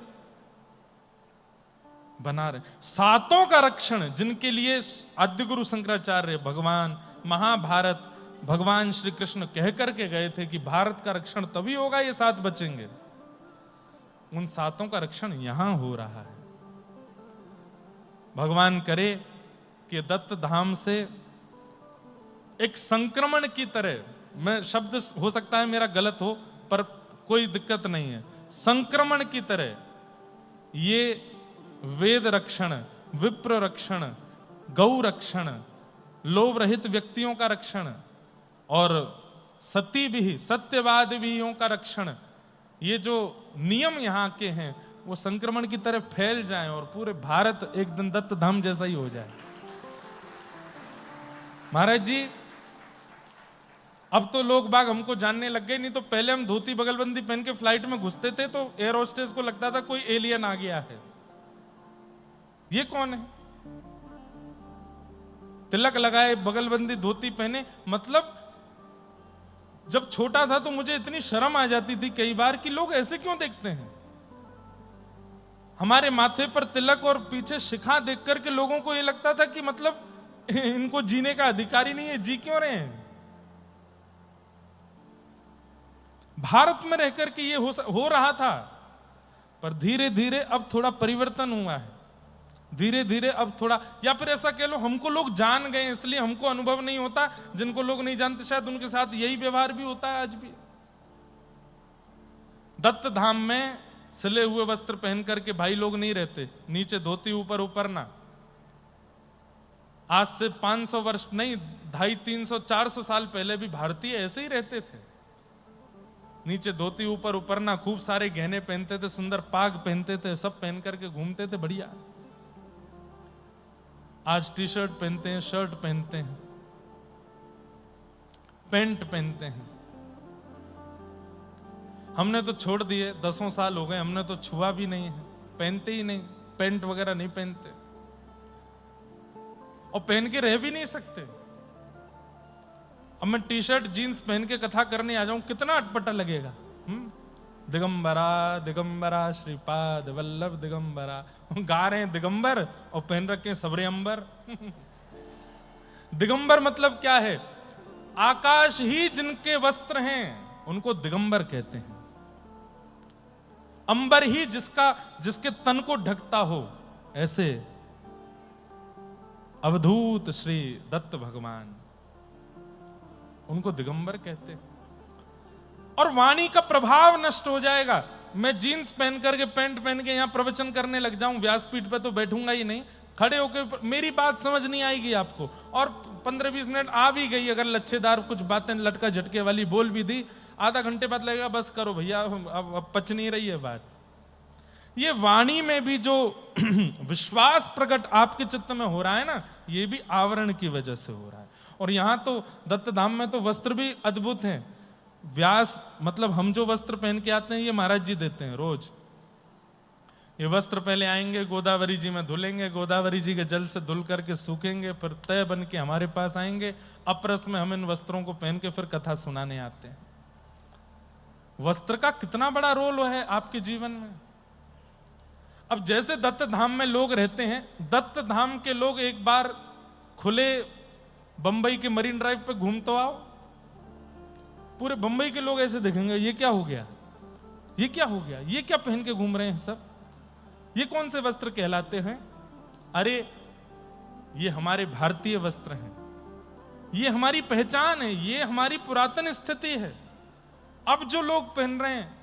बना रहे। सातों का रक्षण जिनके लिए आद्य गुरु शंकराचार्य भगवान, महाभारत, भगवान श्री कृष्ण कह करके गए थे कि भारत का रक्षण तभी होगा ये सात बचेंगे, उन सातों का रक्षण यहां हो रहा है। भगवान करे कि दत्त धाम से एक संक्रमण की तरह, मैं शब्द हो सकता है मेरा गलत हो पर कोई दिक्कत नहीं है, संक्रमण की तरह ये वेद रक्षण, विप्र रक्षण, गौ रक्षण, लोभ रहित व्यक्तियों का रक्षण और सती भी, सत्यवाद वियों का रक्षण, ये जो नियम यहाँ के हैं वो संक्रमण की तरह फैल जाएं और पूरे भारत एक दिन दत्त धाम जैसा ही हो जाए। महाराज जी, अब तो लोग बाग हमको जानने लग गए, नहीं तो पहले हम धोती बगलबंदी पहन के फ्लाइट में घुसते थे तो एयर होस्टेस को लगता था कोई एलियन आ गया है। ये कौन है? तिलक लगाए, बगलबंदी धोती पहने, मतलब जब छोटा था तो मुझे इतनी शर्म आ जाती थी कई बार कि लोग ऐसे क्यों देखते हैं। हमारे माथे पर तिलक और पीछे शिखा देख करके लोगों को यह लगता था कि मतलब इनको जीने का अधिकार ही नहीं है, जी क्यों रहे हैं। भारत में रहकर के ये हो रहा था, पर धीरे धीरे अब थोड़ा परिवर्तन हुआ है, धीरे धीरे अब थोड़ा, या फिर ऐसा कह लो हमको लोग जान गए इसलिए हमको अनुभव नहीं होता, जिनको लोग नहीं जानते शायद उनके साथ यही व्यवहार भी होता है आज भी। दत्त धाम में सिले हुए वस्त्र पहन करके भाई लोग नहीं रहते, नीचे धोती ऊपर उपरना। आज से 500 वर्ष नहीं, 250, 300, 400 साल पहले भी भारतीय ऐसे ही रहते थे, नीचे धोती ऊपर उपरना, खूब सारे गहने पहनते थे, सुंदर पाग पहनते थे, सब पहन करके घूमते थे बढ़िया। आज टी शर्ट पहनते हैं, शर्ट पहनते हैं, पैंट पहनते हैं। हमने तो छोड़ दिए, 10 साल हो गए, हमने तो छुआ भी नहीं है, पहनते ही नहीं, पैंट वगैरह नहीं पहनते और पहन के रह भी नहीं सकते। अब मैं टी शर्ट जीन्स पहन के कथा करने आ जाऊं, कितना अटपटा लगेगा। दिगंबरा दिगंबरा श्रीपाद वल्लभ दिगंबरा, गा रहे हैं दिगंबर और पहन रखे हैं सबरे अंबर। दिगंबर मतलब क्या है? आकाश ही जिनके वस्त्र हैं उनको दिगंबर कहते हैं। अंबर ही जिसके तन को ढकता हो, ऐसे अवधूत श्री दत्त भगवान, उनको दिगंबर कहते हैं। और वाणी का प्रभाव नष्ट हो जाएगा। मैं जीन्स पहन करके, पैंट पहन के यहां प्रवचन करने लग जाऊं, व्यासपीठ पे तो बैठूंगा ही नहीं, खड़े होकर मेरी बात समझ नहीं आएगी आपको, और 15-20 मिनट आ भी गई अगर लच्छेदार कुछ बातें लटका झटके वाली बोल भी दी, आधा घंटे बाद लगेगा बस करो भैया, अब पच नहीं रही है बात। ये वाणी में भी जो विश्वास प्रकट आपके चित्त में हो रहा है ना, ये भी आवरण की वजह से हो रहा है। और यहां तो दत्त धाम में तो वस्त्र भी अद्भुत हैं। व्यास मतलब हम जो वस्त्र पहन के आते हैं ये महाराज जी देते हैं रोज। ये वस्त्र पहले आएंगे, गोदावरी जी में धुलेंगे, गोदावरी जी के जल से धुल करके सूखेंगे, फिर तय बन के हमारे पास आएंगे। अपरस में हम इन वस्त्रों को पहन के फिर कथा सुनाने आते हैं। वस्त्र का कितना बड़ा रोल है आपके जीवन में। अब जैसे दत्त धाम में लोग रहते हैं, दत्त धाम के लोग एक बार खुले बंबई के मरीन ड्राइव पे घूम तो आओ, पूरे बंबई के लोग ऐसे देखेंगे, ये क्या हो गया, ये क्या हो गया, ये क्या पहन के घूम रहे हैं सब, ये कौन से वस्त्र कहलाते हैं। अरे ये हमारे भारतीय वस्त्र हैं, ये हमारी पहचान है, ये हमारी पुरातन स्थिति है। अब जो लोग पहन रहे हैं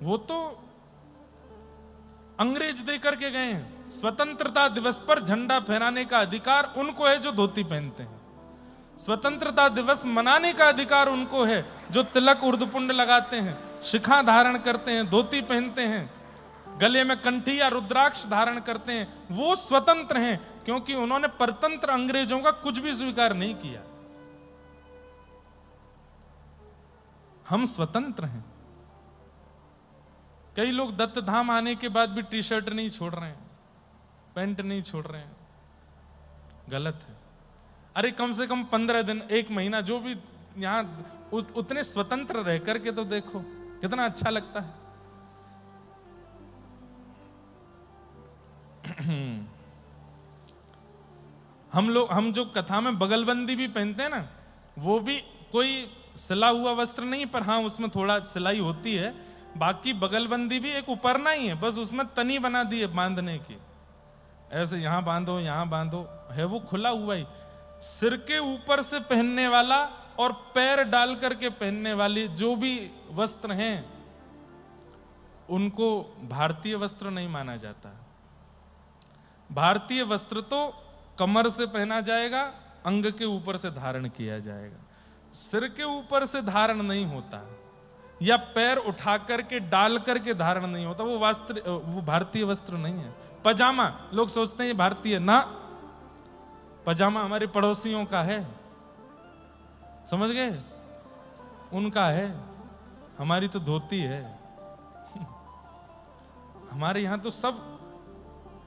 वो तो अंग्रेज दे करके गए हैं। स्वतंत्रता दिवस पर झंडा फहराने का अधिकार उनको है जो धोती पहनते हैं। स्वतंत्रता दिवस मनाने का अधिकार उनको है जो तिलक उर्दपुंड लगाते हैं, शिखा धारण करते हैं, धोती पहनते हैं, गले में कंठी या रुद्राक्ष धारण करते हैं। वो स्वतंत्र हैं क्योंकि उन्होंने परतंत्र अंग्रेजों का कुछ भी स्वीकार नहीं किया। हम स्वतंत्र हैं। कई लोग दत्त धाम आने के बाद भी टी शर्ट नहीं छोड़ रहे हैं, पैंट नहीं छोड़ रहे हैं, गलत है। अरे कम से कम 15 दिन, 1 महीना, जो भी यहां उतने स्वतंत्र रह करके तो देखो कितना अच्छा लगता है। हम जो कथा में बगलबंदी भी पहनते हैं ना, वो भी कोई सिला हुआ वस्त्र नहीं, पर हाँ उसमें थोड़ा सिलाई होती है। बाकी बगलबंदी भी एक उपरना ही है, बस उसमें तनी बना दी है बांधने की। ऐसे यहां बांधो यहां बांधो, है वो खुला हुआ ही। सिर के ऊपर से पहनने वाला और पैर डाल करके पहनने वाली जो भी वस्त्र हैं उनको भारतीय वस्त्र नहीं माना जाता। भारतीय वस्त्र तो कमर से पहना जाएगा, अंग के ऊपर से धारण किया जाएगा, सिर के ऊपर से धारण नहीं होता, या पैर उठा करके डाल करके धारण नहीं होता। वो भारतीय वस्त्र नहीं है। पजामा लोग सोचते हैं ये भारतीय, ना, पजामा हमारे पड़ोसियों का है, समझ गए, उनका है, हमारी तो धोती है। हमारे यहां तो सब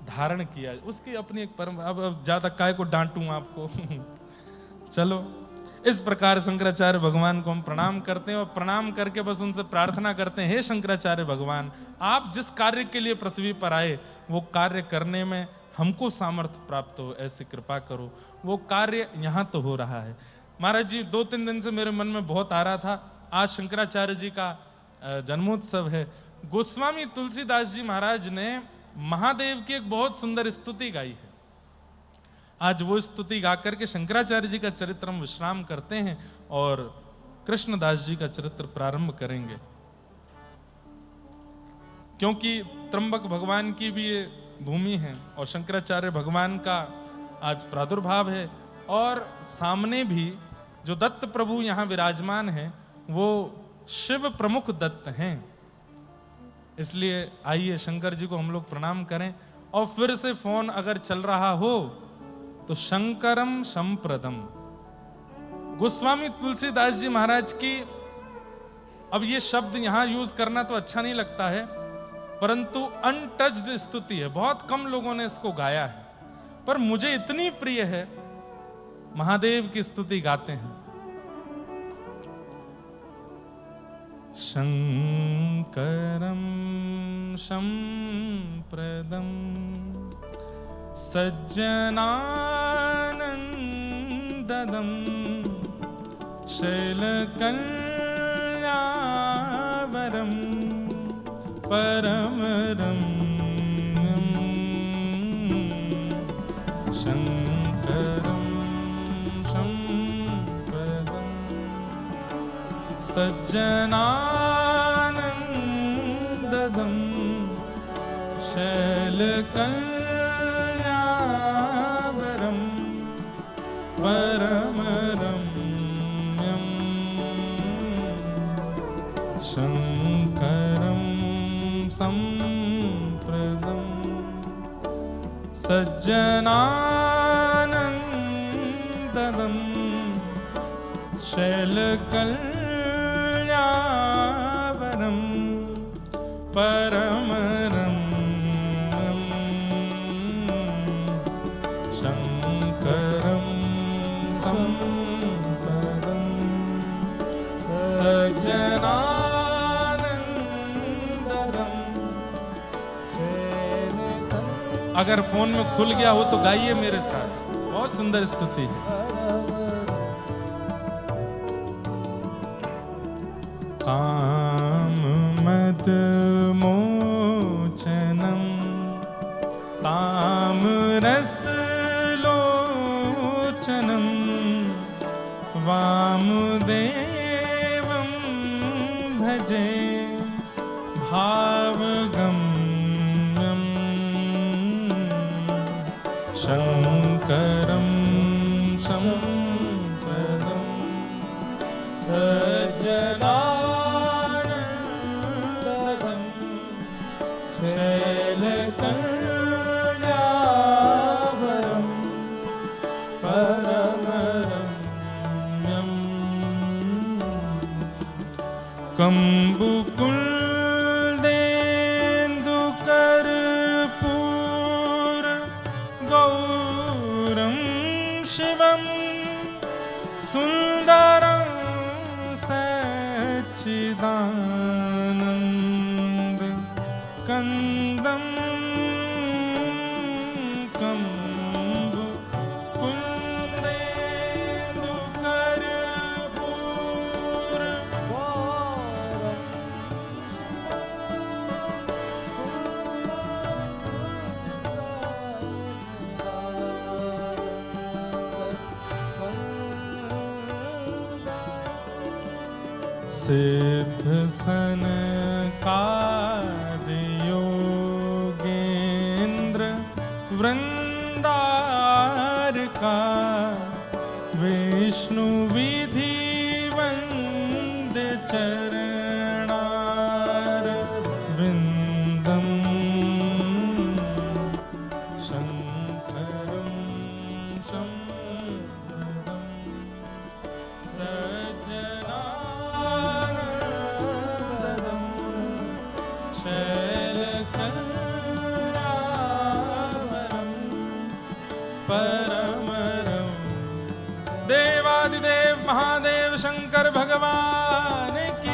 धारण किया, उसकी अपनी एक परंपरा। अब ज्यादा काय को डांटूं आपको। चलो, इस प्रकार शंकराचार्य भगवान को हम प्रणाम करते हैं और प्रणाम करके बस उनसे प्रार्थना करते हैं, हे शंकराचार्य भगवान, आप जिस कार्य के लिए पृथ्वी पर आए वो कार्य करने में हमको सामर्थ्य प्राप्त हो, ऐसी कृपा करो। वो कार्य यहाँ तो हो रहा है। महाराज जी 2-3 दिन से मेरे मन में बहुत आ रहा था, आज शंकराचार्य जी का जन्मोत्सव है। गोस्वामी तुलसीदास जी महाराज ने महादेव की एक बहुत सुंदर स्तुति गाई है। आज वो स्तुति गाकर के शंकराचार्य जी का चरित्र हम विश्राम करते हैं और कृष्णदास जी का चरित्र प्रारंभ करेंगे, क्योंकि त्र्यंबक भगवान की भी ये भूमि है और शंकराचार्य भगवान का आज प्रादुर्भाव है। और सामने भी जो दत्त प्रभु यहाँ विराजमान हैं वो शिव प्रमुख दत्त हैं। इसलिए आइए शंकर जी को हम लोग प्रणाम करें। और फिर से फोन अगर चल रहा हो तो शंकरम संप्रदम, गोस्वामी तुलसीदास जी महाराज की, अब ये शब्द यहां यूज करना तो अच्छा नहीं लगता है, परंतु अनटच्ड स्तुति है, बहुत कम लोगों ने इसको गाया है, पर मुझे इतनी प्रिय है, महादेव की स्तुति गाते हैं। शंकरम संप्रदम सज्जनानंददम शैलकल्यावरम परमरम्यम शंकरम संप्रदम सज्जनानंददम शैलकल्यावरम परमरम्यम शंकरम संप्रदम सज्जनानंददम शैलकल्यावरम परमरम्यम शंकरम संप्रदम सज्जनानंददम। अगर फोन में खुल गया हो तो गाइए मेरे साथ, बहुत सुंदर स्तुति है। काम मद मोचनम ताम्रस लोचनम वामदेवं भजे भावगम्यम शंकरम संप्रदम सज्जनानंददम शैलकल्यावरम परमरम्यम कंबुकुलदेन्दुकर्पूर गौरम शिवम सुंदरं सच्चिदानंद कंदम कंबुकुलदेन्दुकर्पूर सिद्ध सनकादि योगेंद्र वृंदारका विष्णु विधि वंद्य चरणार विंदम शंकरम शंकरम सज्जनानंदम शैलकरावरम परमरम। देवादिदेव महादेव शंकर भगवान की।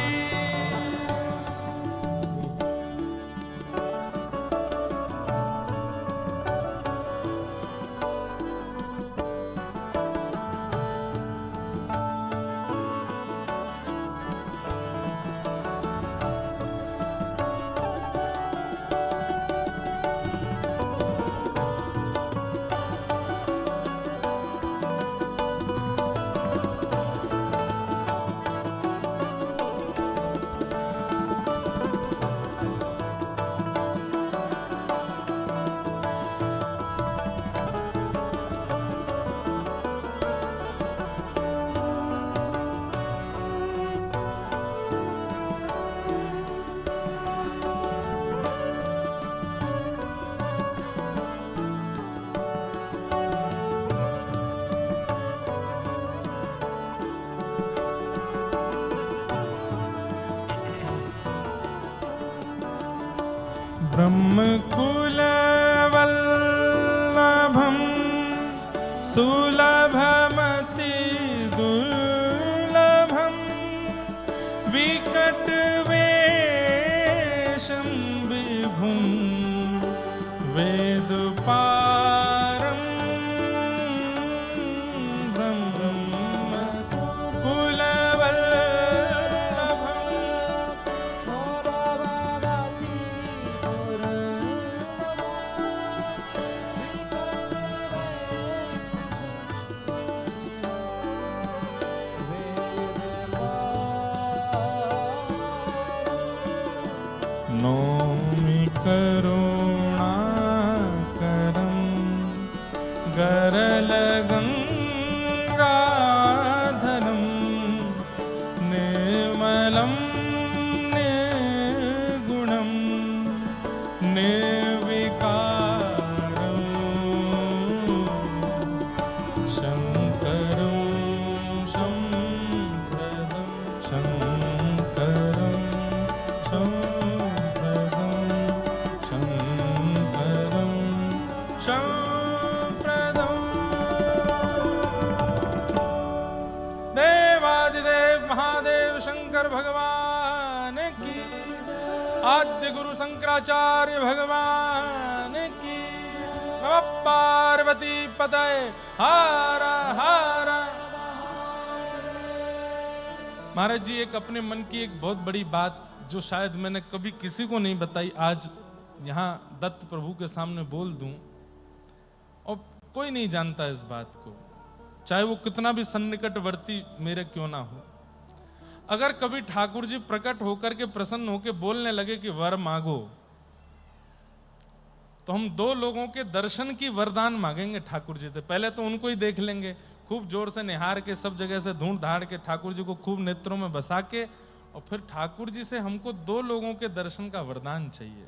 ब्रह्मकुलवल्लभं सुलभमति दुर्लभं विकटवेशं विभुं वेदपारं नौमि करुणाकरं गरलगङ्गाधरं निर्मलं निर्गुणं निर्विकारं शङ्करं शम्प्रदं शङ्करं शम्प्रदं। देवादिदेव महादेव शंकर भगवान की। आद्य गुरु शंकराचार्य भगवान की। नमः पार्वती पतये हर हर। महाराज जी, एक अपने मन की एक बहुत बड़ी बात जो शायद मैंने कभी किसी को नहीं बताई, आज यहाँ दत्त प्रभु के सामने बोल दूं, और कोई नहीं जानता इस बात को, चाहे वो कितना भी सन्निकटवर्ती मेरे क्यों ना हो। अगर कभी ठाकुर जी प्रकट होकर के प्रसन्न होकर बोलने लगे कि वर मांगो, तो हम दो लोगों के दर्शन की वरदान मांगेंगे ठाकुर जी से। पहले तो उनको ही देख लेंगे, खूब जोर से निहार के, सब जगह से ढूंढ धाड़ के ठाकुर जी को खूब नेत्रों में बसा के, और फिर ठाकुर जी से हमको दो लोगों के दर्शन का वरदान चाहिए।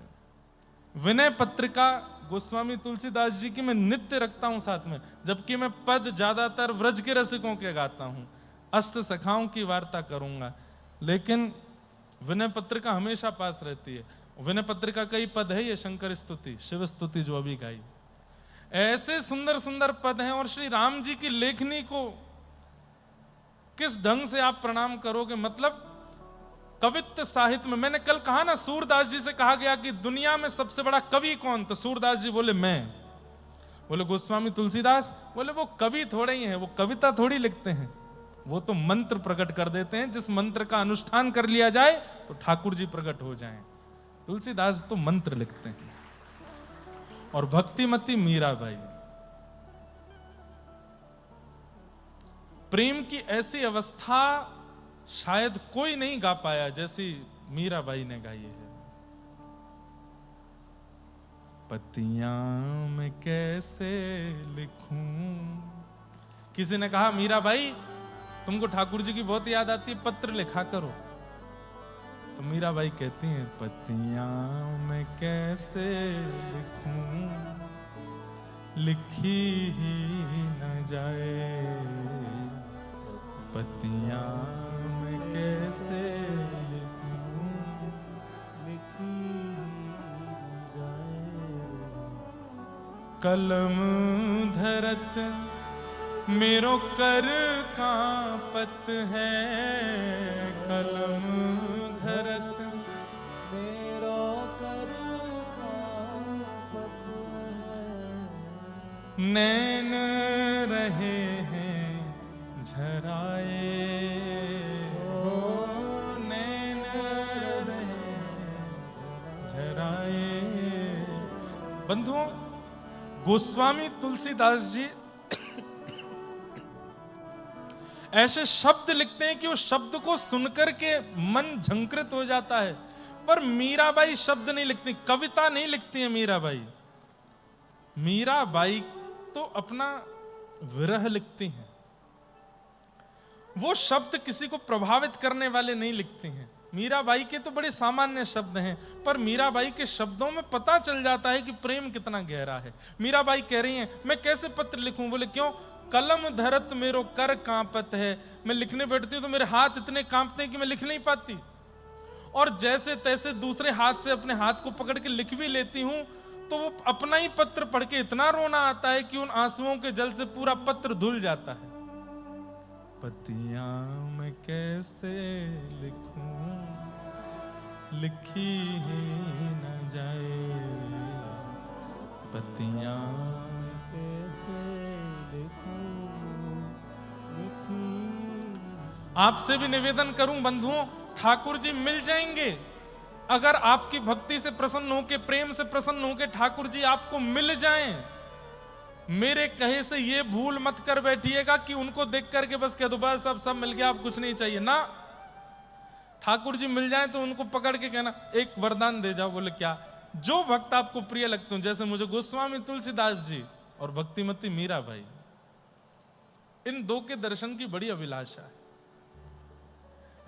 विनय पत्रिका गोस्वामी तुलसीदास जी की मैं नित्य रखता हूं साथ में, जबकि मैं पद ज्यादातर व्रज के रसिकों के गाता हूं, अष्ट सखाओं की वार्ता करूंगा, लेकिन विनय पत्रिका हमेशा पास रहती है। विनय पत्रिका कई पद है, ये शंकर स्तुति, शिव स्तुति जो अभी गाई, ऐसे सुंदर सुंदर पद हैं। और श्री राम जी की लेखनी को किस ढंग से आप प्रणाम करोगे, मतलब कवित्व साहित्य में। मैंने कल कहा ना, सूरदास जी से कहा गया कि दुनिया में सबसे बड़ा कवि कौन, तो सूरदास जी बोले मैं। बोले गोस्वामी तुलसीदास, बोले वो कवि थोड़े ही हैं, वो कविता थोड़ी लिखते हैं, वो तो मंत्र प्रकट कर देते हैं। जिस मंत्र का अनुष्ठान कर लिया जाए तो ठाकुर जी प्रकट हो जाएं। तुलसीदास तो मंत्र लिखते हैं। और भक्तिमती मीराबाई, प्रेम की ऐसी अवस्था शायद कोई नहीं गा पाया जैसी मीराबाई ने गाई है। पत्तियां मैं कैसे लिखूं। किसी ने कहा मीराबाई तुमको ठाकुर जी की बहुत याद आती है, पत्र लिखा करो। तो मीराबाई कहती हैं पत्तियां मैं कैसे लिखूं, लिखी ही न जाए। पत्तियां मैं कैसे लिखूं, लिखी न जाए। कलम धरत मेरो कर कांपत है, कलम धरत मेरो कर कांपत है। नैन रहे हैं झराए, ओ नैन रहे झराए। बंधुओं, गोस्वामी तुलसीदास जी ऐसे शब्द लिखते हैं कि उस शब्द को सुनकर के मन झंकृत हो जाता है। पर मीराबाई शब्द नहीं लिखती, कविता नहीं लिखती है मीराबाई। मीराबाई तो अपना विरह लिखती हैं। वो शब्द किसी को प्रभावित करने वाले नहीं लिखती हैं। मीराबाई के तो बड़े सामान्य शब्द हैं, पर मीराबाई के शब्दों में पता चल जाता है कि प्रेम कितना गहरा है। मीराबाई कह रही हैं मैं कैसे पत्र लिखूं। बोले क्यों? कलम धरत मेरो कर कांपत है। मैं लिखने बैठती हूं तो मेरे हाथ इतने कांपते हैं कि मैं लिख नहीं पाती, और जैसे तैसे दूसरे हाथ से अपने हाथ को पकड़ के लिख भी लेती हूं तो वो अपना ही पत्र पढ़ के इतना रोना आता है कि उन आंसुओं के जल से पूरा पत्र धुल जाता है। पत्तियां मैं कैसे लिखूं, लिखी ही न जाए। पत्तियां कैसे लिखूं, लिखी। आपसे भी निवेदन करूं बंधुओं, ठाकुर जी मिल जाएंगे। अगर आपकी भक्ति से प्रसन्न होके, प्रेम से प्रसन्न होके ठाकुर जी आपको मिल जाएं, मेरे कहे से ये भूल मत कर बैठिएगा कि उनको देख करके बस कह दो बस अब सब मिल गया, अब कुछ नहीं चाहिए ना। ठाकुर जी मिल जाए तो उनको पकड़ के कहना एक वरदान दे जाओ। बोले क्या? जो भक्त आपको प्रिय लगते हो, जैसे मुझे गोस्वामी तुलसीदास जी और भक्तिमती मीराबाई, इन दो के दर्शन की बड़ी अभिलाषा है।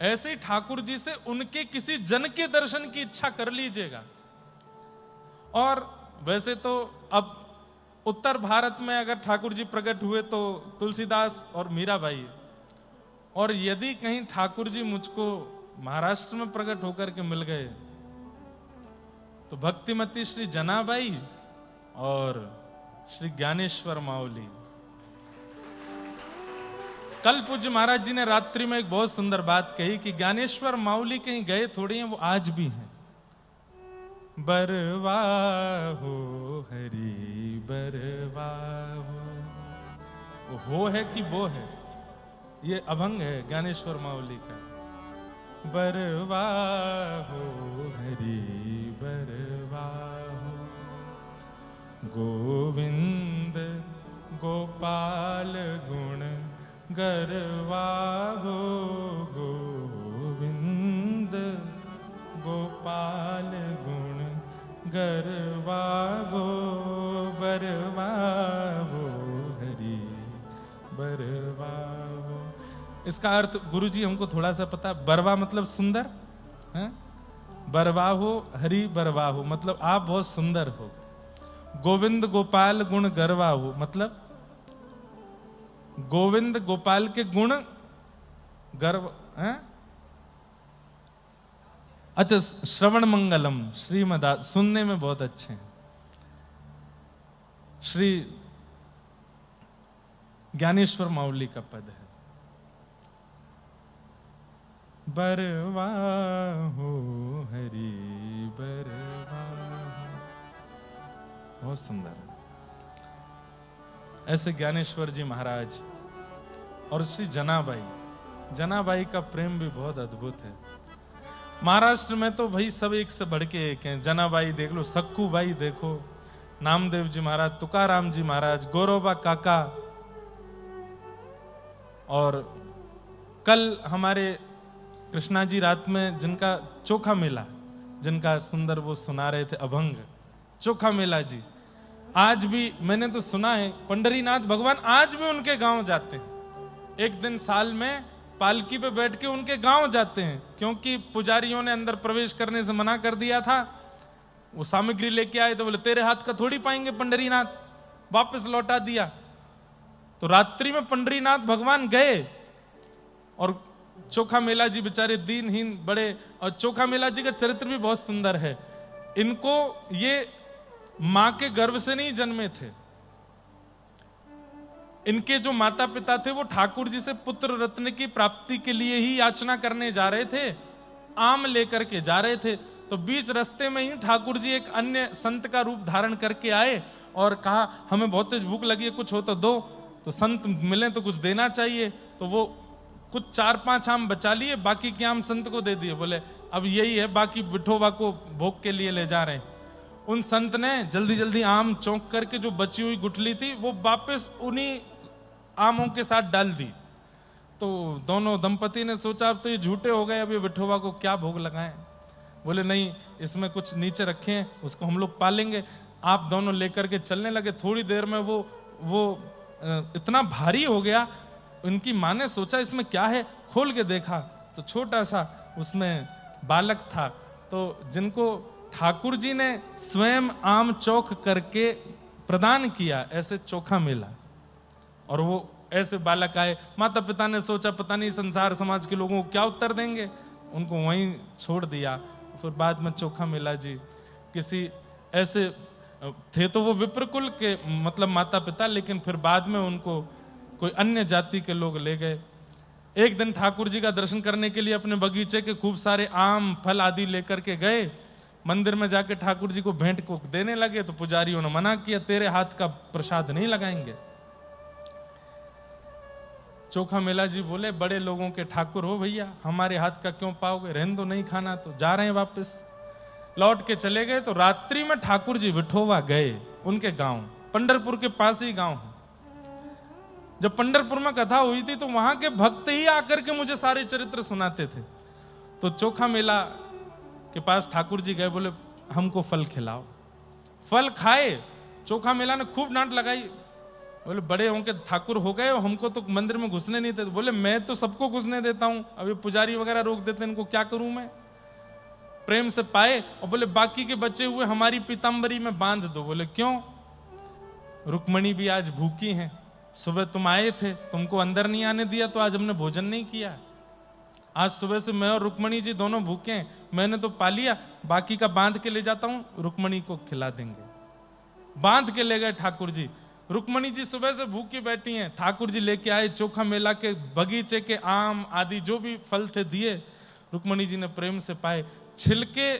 ऐसे ही ठाकुर जी से उनके किसी जन के दर्शन की इच्छा कर लीजिएगा। और वैसे तो अब उत्तर भारत में अगर ठाकुर जी प्रकट हुए तो तुलसीदास और मीराबाई, और यदि कहीं ठाकुर जी मुझको महाराष्ट्र में प्रकट होकर के मिल गए तो भक्तिमती श्री जनाबाई और श्री ज्ञानेश्वर माउली। कल पूज्य महाराज जी ने रात्रि में एक बहुत सुंदर बात कही कि ज्ञानेश्वर माउली कहीं गए थोड़ी हैं, वो आज भी हैं। बरवाहो हरि बरवाहो, वो हो है कि वो है, ये अभंग है ज्ञानेश्वर माउली का। बरवाहो हरि बरवाहो, गोविंद गोपाल गुण गरवाहो, गोविंद गोपाल गुण गरवाहो, बरवाहो हरि बरवाहो। इसका अर्थ गुरुजी हमको थोड़ा सा पता, बरवा मतलब सुंदर है, बरवाहो हरि बरवाहो मतलब आप बहुत सुंदर हो। गोविंद गोपाल गुण गरवाहो मतलब गोविंद गोपाल के गुण गर्व है। अच्छा, श्रवण मंगलम श्रीमदा, सुनने में बहुत अच्छे हैं। श्री ज्ञानेश्वर माउली का पद है। बरवाहो हरि बरवाहो, बहुत सुंदर है। ऐसे ज्ञानेश्वर जी महाराज और श्री जनाबाई, जनाबाई का प्रेम भी बहुत अद्भुत है। महाराष्ट्र में तो भाई सब एक से बढ़ के एक हैं। जनाबाई देख लो, सक्कू बाई देखो, नामदेव जी महाराज, तुकाराम जी महाराज, गौरवबा काका। और कल हमारे कृष्णा जी रात में जिनका चोखा मेला, जिनका सुंदर वो सुना रहे थे अभंग, चोखा मेला जी, आज भी मैंने तो सुना है पंडरीनाथ भगवान आज भी उनके गांव जाते हैं। एक दिन साल में पालकी पे बैठ के उनके गांव जाते हैं, क्योंकि पुजारियों ने अंदर प्रवेश करने से मना कर दिया था। वो सामग्री लेके आए तो बोले तेरे हाथ का थोड़ी पाएंगे पंडरीनाथ, वापस लौटा दिया। तो रात्रि में पंडरीनाथ भगवान गए और चोखा मेला जी बेचारे दीनहीन बड़े, और चोखा मेला जी का चरित्र भी बहुत सुंदर है। इनको ये मां के गर्भ से नहीं जन्मे थे, इनके जो माता पिता थे वो ठाकुर जी से पुत्र रत्न की प्राप्ति के लिए ही याचना करने जा रहे थे, आम लेकर के जा रहे थे। तो बीच रास्ते में ही ठाकुर जी एक अन्य संत का रूप धारण करके आए और कहा हमें बहुत तेज भूख लगी है, कुछ हो तो दो। तो संत मिले तो कुछ देना चाहिए, तो वो कुछ 4-5 आम बचा लिए, बाकी के आम संत को दे दिए। बोले अब यही है, बाकी विठोबा को भोग के लिए ले जा रहे हैं। उन संत ने जल्दी जल्दी आम चौंक करके जो बची हुई गुठली थी वो वापस उन्हीं आमों के साथ डाल दी। तो दोनों दंपति ने सोचा अब तो ये झूठे हो गए, अब ये विठोबा को क्या भोग लगाएं। बोले नहीं, इसमें कुछ नीचे रखें, उसको हम लोग पालेंगे। आप दोनों लेकर के चलने लगे। थोड़ी देर में वो इतना भारी हो गया, उनकी माँ ने सोचा इसमें क्या है, खोल के देखा तो छोटा सा उसमें बालक था। तो जिनको ठाकुर जी ने स्वयं आम चौक करके प्रदान किया, ऐसे चोखा मेला, और वो ऐसे बालक आए। माता पिता ने सोचा पता नहीं संसार समाज के लोगों को क्या उत्तर देंगे, उनको वहीं छोड़ दिया। फिर बाद में चोखा मेला जी किसी ऐसे थे, तो वो विप्रकुल के मतलब माता पिता, लेकिन फिर बाद में उनको कोई अन्य जाति के लोग ले गए। एक दिन ठाकुर जी का दर्शन करने के लिए अपने बगीचे के खूब सारे आम फल आदि लेकर के गए। मंदिर में जाके ठाकुर जी को भेंट को देने लगे तो पुजारियों ने मना किया, तेरे हाथ का प्रसाद नहीं लगाएंगे। चोखा मेला जी बोले बड़े लोगों के ठाकुर हो भैया, हमारे हाथ का क्यों पाओगे, रहने दो, नहीं खाना तो जा रहे हैं वापस। लौट के चले गए। तो रात्रि में ठाकुर जी विठोबा गए उनके गांव, पंढरपुर के पास ही गांव है। जब पंढरपुर में कथा हुई थी तो वहां के भक्त ही आकर के मुझे सारे चरित्र सुनाते थे। तो चोखा मेला के पास ठाकुर जी गए, बोले हमको फल खिलाओ। फल खाए, चोखा मेला ने खूब डांट लगाई। बोले बड़े होंगे ठाकुर हो गए, हमको तो मंदिर में घुसने नहीं देते। बोले मैं तो सबको घुसने देता हूं, अभी पुजारी वगैरह रोक देते हैं, इनको क्या करूं मैं। प्रेम से पाए और बोले बाकी के बचे हुए हमारी पीताम्बरी में बांध दो। बोले क्यों, रुक्मणी भी आज भूखी हैं, सुबह तुम आए थे, तुमको अंदर नहीं आने दिया तो आज हमने भोजन नहीं किया। आज सुबह से मैं और रुक्मणी जी दोनों भूखे हैं, मैंने तो पा लिया, बाकी का बांध के ले जाता हूं, रुक्मणी को खिला देंगे। बांध के ले गए ठाकुर जी। रुक्मणी जी सुबह से भूखी बैठी हैं, ठाकुर जी लेके आए चोखा मेला के बगीचे के आम आदि जो भी फल थे दिए। रुक्मणी जी ने प्रेम से पाए, छिलके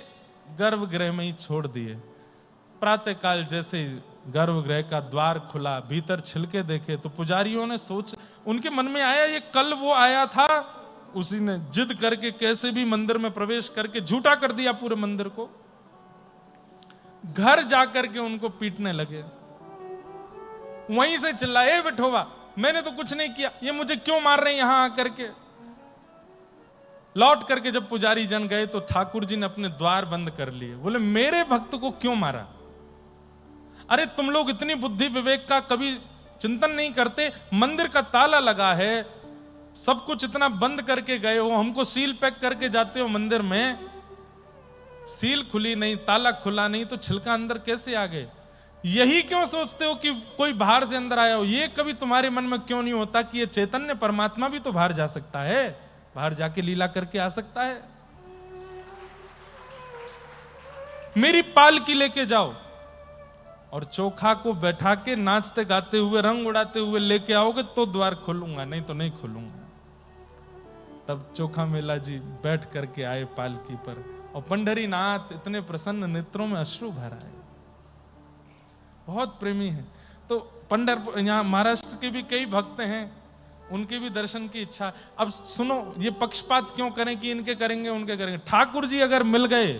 गर्भगृह में ही छोड़ दिए। प्रातः काल जैसे गर्भगृह का द्वार खुला, भीतर छिलके देखे तो पुजारियों ने सोच, उनके मन में आया ये कल वो आया था, उसी ने जिद करके कैसे भी मंदिर में प्रवेश करके झूठा कर दिया पूरे मंदिर को। घर जाकर के उनको पीटने लगे, वहीं से चिल्लाए विठोबा मैंने तो कुछ नहीं किया, ये मुझे क्यों मार रहे हैं यहां आकर के। लौट करके जब पुजारी जन गए तो ठाकुर जी ने अपने द्वार बंद कर लिए। बोले मेरे भक्त को क्यों मारा, अरे तुम लोग इतनी बुद्धि विवेक का कभी चिंतन नहीं करते, मंदिर का ताला लगा है, सब कुछ इतना बंद करके गए हो, हमको सील पैक करके जाते हो मंदिर में, सील खुली नहीं, ताला खुला नहीं तो छिलका अंदर कैसे आ गए। यही क्यों सोचते हो कि कोई बाहर से अंदर आया हो, ये कभी तुम्हारे मन में क्यों नहीं होता कि ये चैतन्य परमात्मा भी तो बाहर जा सकता है, बाहर जाके लीला करके आ सकता है। मेरी पालकी लेके जाओ और चोखा को बैठा के नाचते गाते हुए रंग उड़ाते हुए लेके आओगे तो द्वार खोलूंगा, नहीं तो नहीं खोलूंगा। तब चोखा मेला जी बैठ करके आए पालकी पर और पंढरीनाथ इतने प्रसन्न नेत्रों में अश्रु भर आए, बहुत प्रेमी हैं। तो पंढरपुर यहाँ महाराष्ट्र के भी कई भक्त हैं, उनके भी दर्शन की इच्छा। अब सुनो, ये पक्षपात क्यों करें कि इनके करेंगे उनके करेंगे। ठाकुर जी अगर मिल गए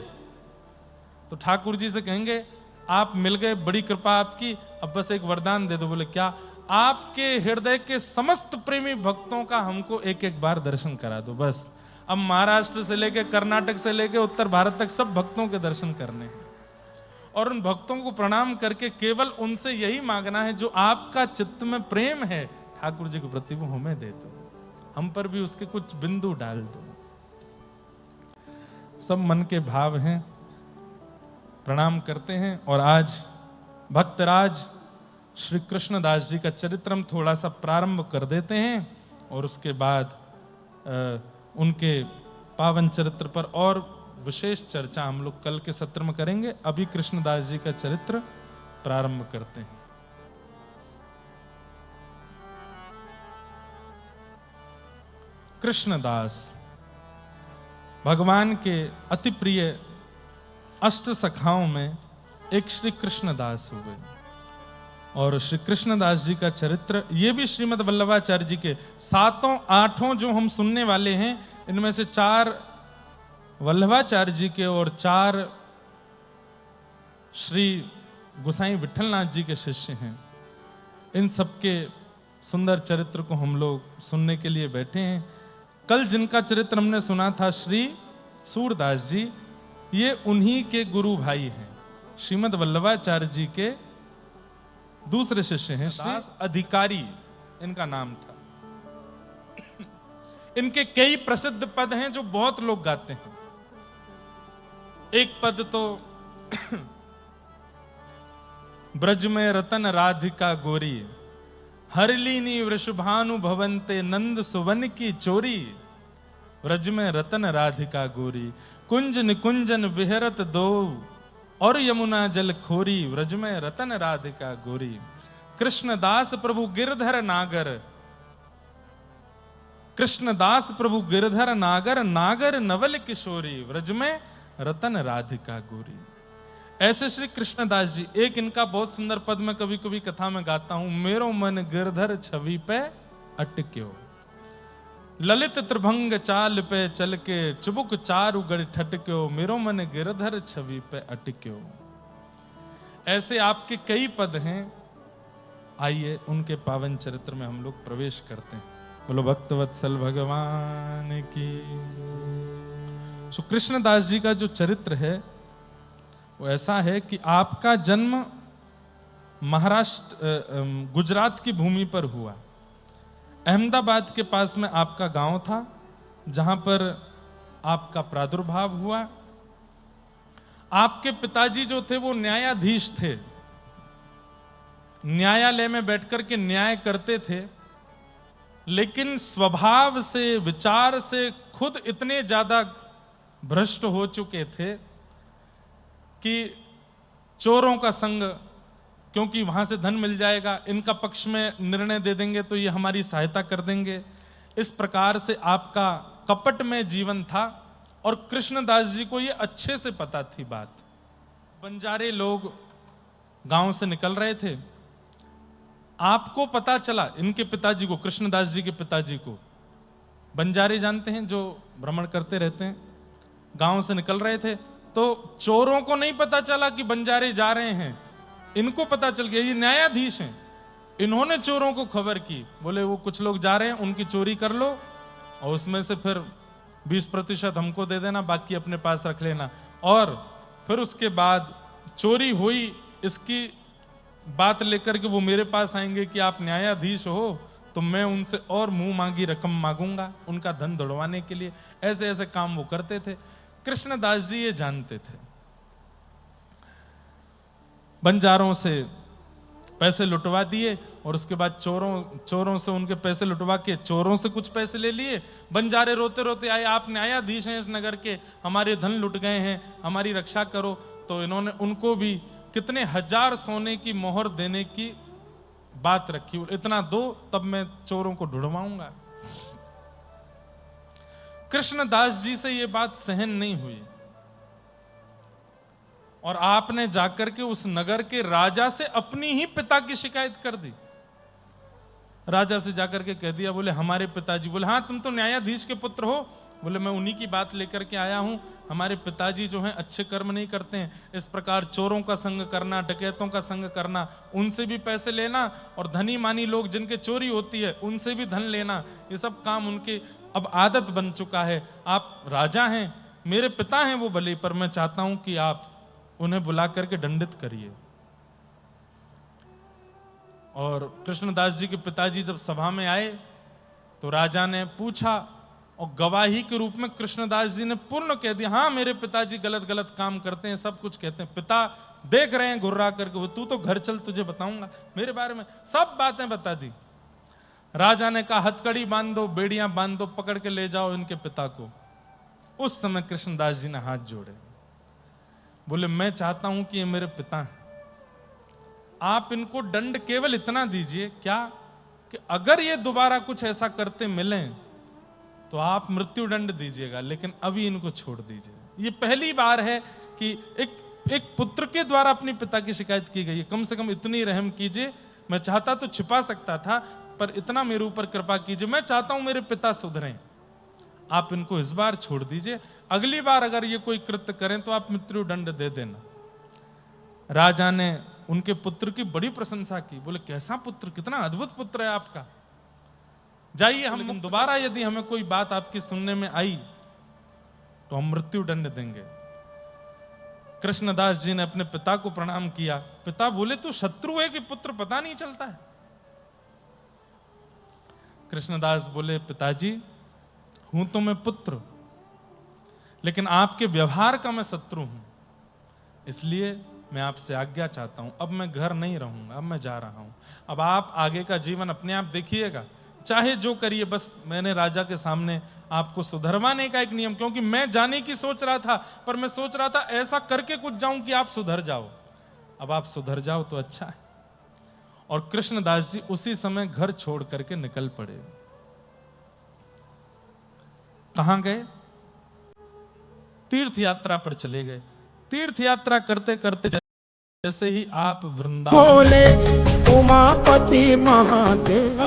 तो ठाकुर जी से कहेंगे आप मिल गए, बड़ी कृपा आपकी, अब बस एक वरदान दे दो। बोले क्या, आपके हृदय के समस्त प्रेमी भक्तों का हमको एक एक बार दर्शन करा दो, बस अब महाराष्ट्र से लेके कर्नाटक से लेके उत्तर भारत तक सब भक्तों के दर्शन करने हैं और उन भक्तों को प्रणाम करके केवल उनसे यही मांगना है, जो आपका चित्त में प्रेम है ठाकुर जी के प्रति वो हमें दे दो, हम पर भी उसके कुछ बिंदु डाल दो। सब मन के भाव हैं, प्रणाम करते हैं। और आज भक्तराज श्री कृष्णदास जी का चरित्र हम थोड़ा सा प्रारंभ कर देते हैं और उसके बाद उनके पावन चरित्र पर और विशेष चर्चा हम लोग कल के सत्र में करेंगे। अभी कृष्णदास जी का चरित्र प्रारंभ करते हैं। कृष्णदास भगवान के अति प्रिय अष्ट सखाओं में एक श्री कृष्णदास हुए और श्री कृष्णदास जी का चरित्र ये भी श्रीमद् वल्लभाचार्य जी के सातों आठों जो हम सुनने वाले हैं, इनमें से 4 वल्लभाचार्य जी के और 4 श्री गोसाई विठलनाथ जी के शिष्य हैं। इन सबके सुंदर चरित्र को हम लोग सुनने के लिए बैठे हैं। कल जिनका चरित्र हमने सुना था श्री सूरदास जी, ये उन्हीं के गुरु भाई हैं, श्रीमद् वल्लभाचार्य जी के दूसरे शिष्य हैं। श्री अधिकारी इनका नाम था। इनके कई प्रसिद्ध पद हैं जो बहुत लोग गाते हैं। एक पद तो ब्रज में रतन राधिका गोरी, हरलीनी वृषभानु भवंते नंद सुवन की चोरी। ब्रज में रतन राधिका गोरी, कुंज निकुंजन विहरत दो, और यमुना जल खोरी। व्रज में रतन राधिका गोरी, कृष्णदास प्रभु गिरधर नागर, कृष्णदास प्रभु गिरधर नागर, नागर नवल किशोरी। व्रज में रतन राधिका गोरी। ऐसे श्री कृष्णदास जी, एक इनका बहुत सुंदर पद में कभी कभी कथा में गाता हूं, मेरो मन गिरधर छवि पे अटक्यो, ललित त्रिभंग चाल पे चल के, चुबुक चारु गढ़ ठटक्यो, मेरो मन गिरधर छवि पे अटक्यो। ऐसे आपके कई पद हैं। आइए उनके पावन चरित्र में हम लोग प्रवेश करते हैं। बोलो भक्तवत्सल भगवान की। सो कृष्णदास जी का जो चरित्र है वो ऐसा है कि आपका जन्म महाराष्ट्र गुजरात की भूमि पर हुआ। अहमदाबाद के पास में आपका गांव था जहां पर आपका प्रादुर्भाव हुआ। आपके पिताजी जो थे वो न्यायाधीश थे, न्यायालय में बैठकर के न्याय करते थे, लेकिन स्वभाव से विचार से खुद इतने ज्यादा भ्रष्ट हो चुके थे कि चोरों का संग, क्योंकि वहां से धन मिल जाएगा, इनका पक्ष में निर्णय दे देंगे तो ये हमारी सहायता कर देंगे, इस प्रकार से आपका कपट में जीवन था। और कृष्णदास जी को ये अच्छे से पता थी बात। बंजारे लोग गांव से निकल रहे थे, आपको पता चला, इनके पिताजी को, कृष्णदास जी के पिताजी को, बंजारे जानते हैं जो भ्रमण करते रहते हैं, गांव से निकल रहे थे तो चोरों को नहीं पता चला कि बंजारे जा रहे हैं, इनको पता चल गया ये न्यायाधीश हैं। इन्होंने चोरों को खबर की, बोले वो कुछ लोग जा रहे हैं, उनकी चोरी कर लो और उसमें से फिर 20% हमको दे देना, बाकी अपने पास रख लेना। और फिर उसके बाद चोरी हुई, इसकी बात लेकर के वो मेरे पास आएंगे कि आप न्यायाधीश हो, तो मैं उनसे और मुंह मांगी रकम मांगूंगा उनका धन दौड़वाने के लिए। ऐसे ऐसे काम वो करते थे। कृष्णदास जी ये जानते थे। बंजारों से पैसे लुटवा दिए और उसके बाद चोरों से उनके पैसे लुटवा के चोरों से कुछ पैसे ले लिए। बंजारे रोते रोते आए, आप न्यायाधीश हैं इस नगर के, हमारे धन लुट गए हैं, हमारी रक्षा करो। तो इन्होंने उनको भी कितने 1000 सोने की मोहर देने की बात रखी, इतना दो तब मैं चोरों को ढूंढवाऊंगा। कृष्णदास जी से यह बात सहन नहीं हुई और आपने जाकर के उस नगर के राजा से अपनी ही पिता की शिकायत कर दी। राजा से जाकर के कह दिया, बोले हमारे पिताजी, बोले हाँ तुम तो न्यायाधीश के पुत्र हो, बोले मैं उन्हीं की बात लेकर के आया हूं, हमारे पिताजी जो हैं अच्छे कर्म नहीं करते हैं, इस प्रकार चोरों का संग करना, डकैतों का संग करना, उनसे भी पैसे लेना और धनी मानी लोग जिनके चोरी होती है उनसे भी धन लेना, ये सब काम उनके अब आदत बन चुका है, आप राजा हैं, मेरे पिता हैं वो भले, पर मैं चाहता हूं कि आप उन्हें बुला करके दंडित करिए। और कृष्णदास जी के पिताजी जब सभा में आए तो राजा ने पूछा और गवाही के रूप में कृष्णदास जी ने पूर्ण कह दिया, हाँ मेरे पिताजी गलत गलत काम करते हैं, सब कुछ कहते हैं, पिता देख रहे हैं घुर्रा करके, वो तू तो घर चल तुझे बताऊंगा, मेरे बारे में सब बातें बता दी। राजा ने कहा हथकड़ी बांध दो, बेड़ियां बांध दो, पकड़ के ले जाओ इनके पिता को। उस समय कृष्णदास जी ने हाथ जोड़े, बोले मैं चाहता हूं कि ये मेरे पिता हैं, आप इनको दंड केवल इतना दीजिए, क्या कि अगर ये दोबारा कुछ ऐसा करते मिलें तो आप मृत्यु दंड दीजिएगा, लेकिन अभी इनको छोड़ दीजिए। ये पहली बार है कि एक पुत्र के द्वारा अपने पिता की शिकायत की गई है, कम से कम इतनी रहम कीजिए। मैं चाहता तो छिपा सकता था, पर इतना मेरे ऊपर कृपा कीजिए, मैं चाहता हूं मेरे पिता सुधरें, आप इनको इस बार छोड़ दीजिए, अगली बार अगर ये कोई कृत्य करें तो आप मृत्यु दंड दे देना। राजा ने उनके पुत्र की बड़ी प्रशंसा की, बोले कैसा पुत्र, कितना अद्भुत पुत्र है आपका, जाइए हम दोबारा यदि हमें कोई बात आपकी सुनने में आई तो हम मृत्यु दंड देंगे। कृष्णदास जी ने अपने पिता को प्रणाम किया। पिता बोले तू शत्रु है कि पुत्र पता नहीं चलता है। कृष्णदास बोले पिताजी हूं तो मैं पुत्र, लेकिन आपके व्यवहार का मैं शत्रु हूं, इसलिए मैं आपसे आज्ञा चाहता हूं, अब मैं घर नहीं रहूंगा, अब मैं जा रहा हूं, अब आप आगे का जीवन अपने आप देखिएगा, चाहे जो करिए, बस मैंने राजा के सामने आपको सुधरवाने का एक नियम, क्योंकि मैं जाने की सोच रहा था, पर मैं सोच रहा था ऐसा करके कुछ जाऊं कि आप सुधर जाओ, अब आप सुधर जाओ तो अच्छा है। और कृष्णदास जी उसी समय घर छोड़ करके निकल पड़े। कहां गए? तीर्थ यात्रा पर चले गए। तीर्थ यात्रा करते करते जैसे ही आप वृंदावन बोले उमापति महादेव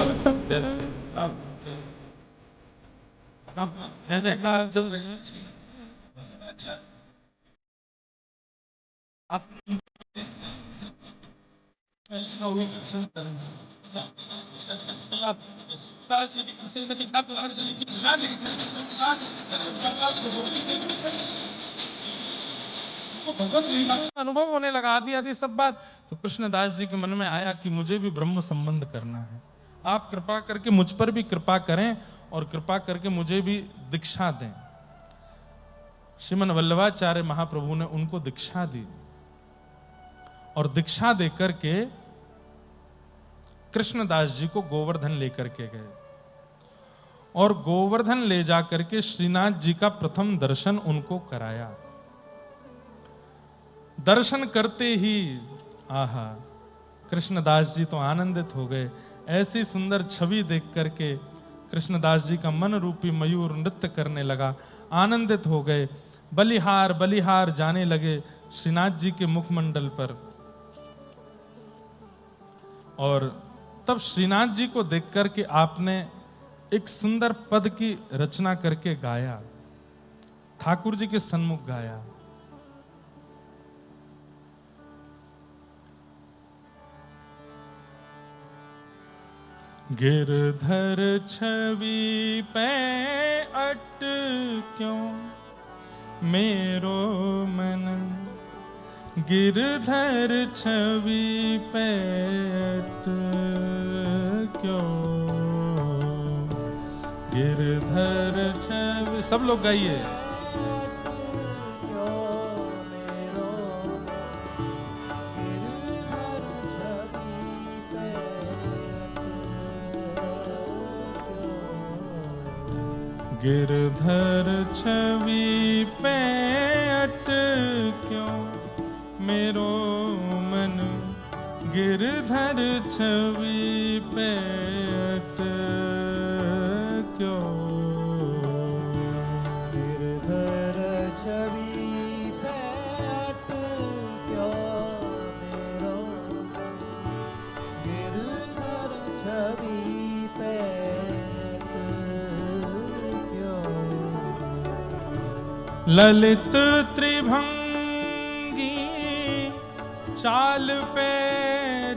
अनुभव होने लगा, आदि आदि सब बात। तो कृष्णदास जी के मन में आया कि मुझे भी ब्रह्म संबंध करना है, आप कृपा करके मुझ पर भी कृपा करें और कृपा करके मुझे भी दीक्षा दें। श्रीमन वल्लभाचार्य महाप्रभु ने उनको दीक्षा दी और दीक्षा देकर के कृष्णदास जी को गोवर्धन लेकर के गए और गोवर्धन ले जाकर के श्रीनाथ जी का प्रथम दर्शन उनको कराया। दर्शन करते ही आहा, कृष्णदास जी तो आनंदित हो गए। ऐसी सुंदर छवि देख करके कृष्णदास जी का मन रूपी मयूर नृत्य करने लगा, आनंदित हो गए। बलिहार बलिहार जाने लगे श्रीनाथ जी के मुखमंडल पर। और तब श्रीनाथ जी को देख करके आपने एक सुंदर पद की रचना करके गाया, ठाकुर जी के सन्मुख गाया। गिरधर छवि पे अट क्यों मेरो मन, गिरधर छवि पे अट क्यों, गिरधर छवि, सब लोग गाइए। गिरधर छवि पे अट क्यों मेरो मन, गिरधर छवि पे अट क्यों, गिरधर छवि पे अट क्यों मेरो, गिरधर छवि पे ललित त्रिभंगी चाल पे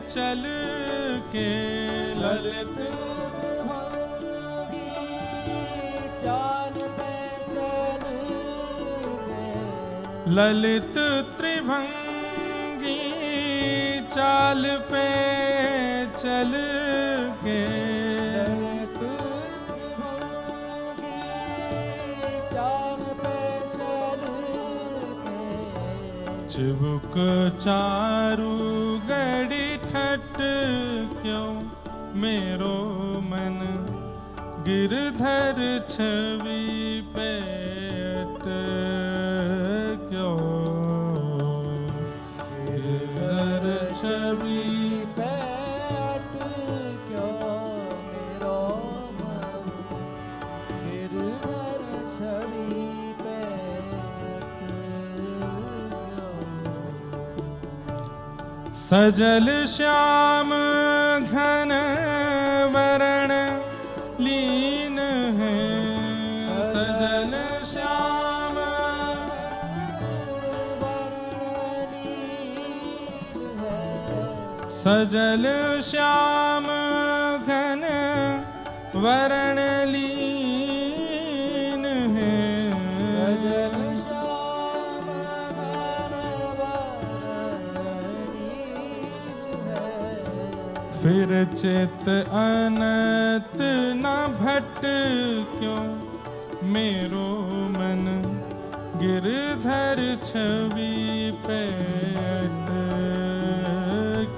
चल के, ललित त्रिभंगी ललित त्रिभंगी चाल पे चल के, चाल पे चल के, चिबुक चारु गड़ी ठट क्यों मेरो मन गिरधर छवि पे क्यों, गिरधर छवि पे क्यों मेरो मन गिरधर छवि पे क्यों। सजल श्याम घन वरण लीन है, सजल श्याम सजल श्याम घन वरण लीन है, सजल श्याम घन वरण लीन है। फिर चित अनत न भट क्यों मेरो मन गिरधर छवि पे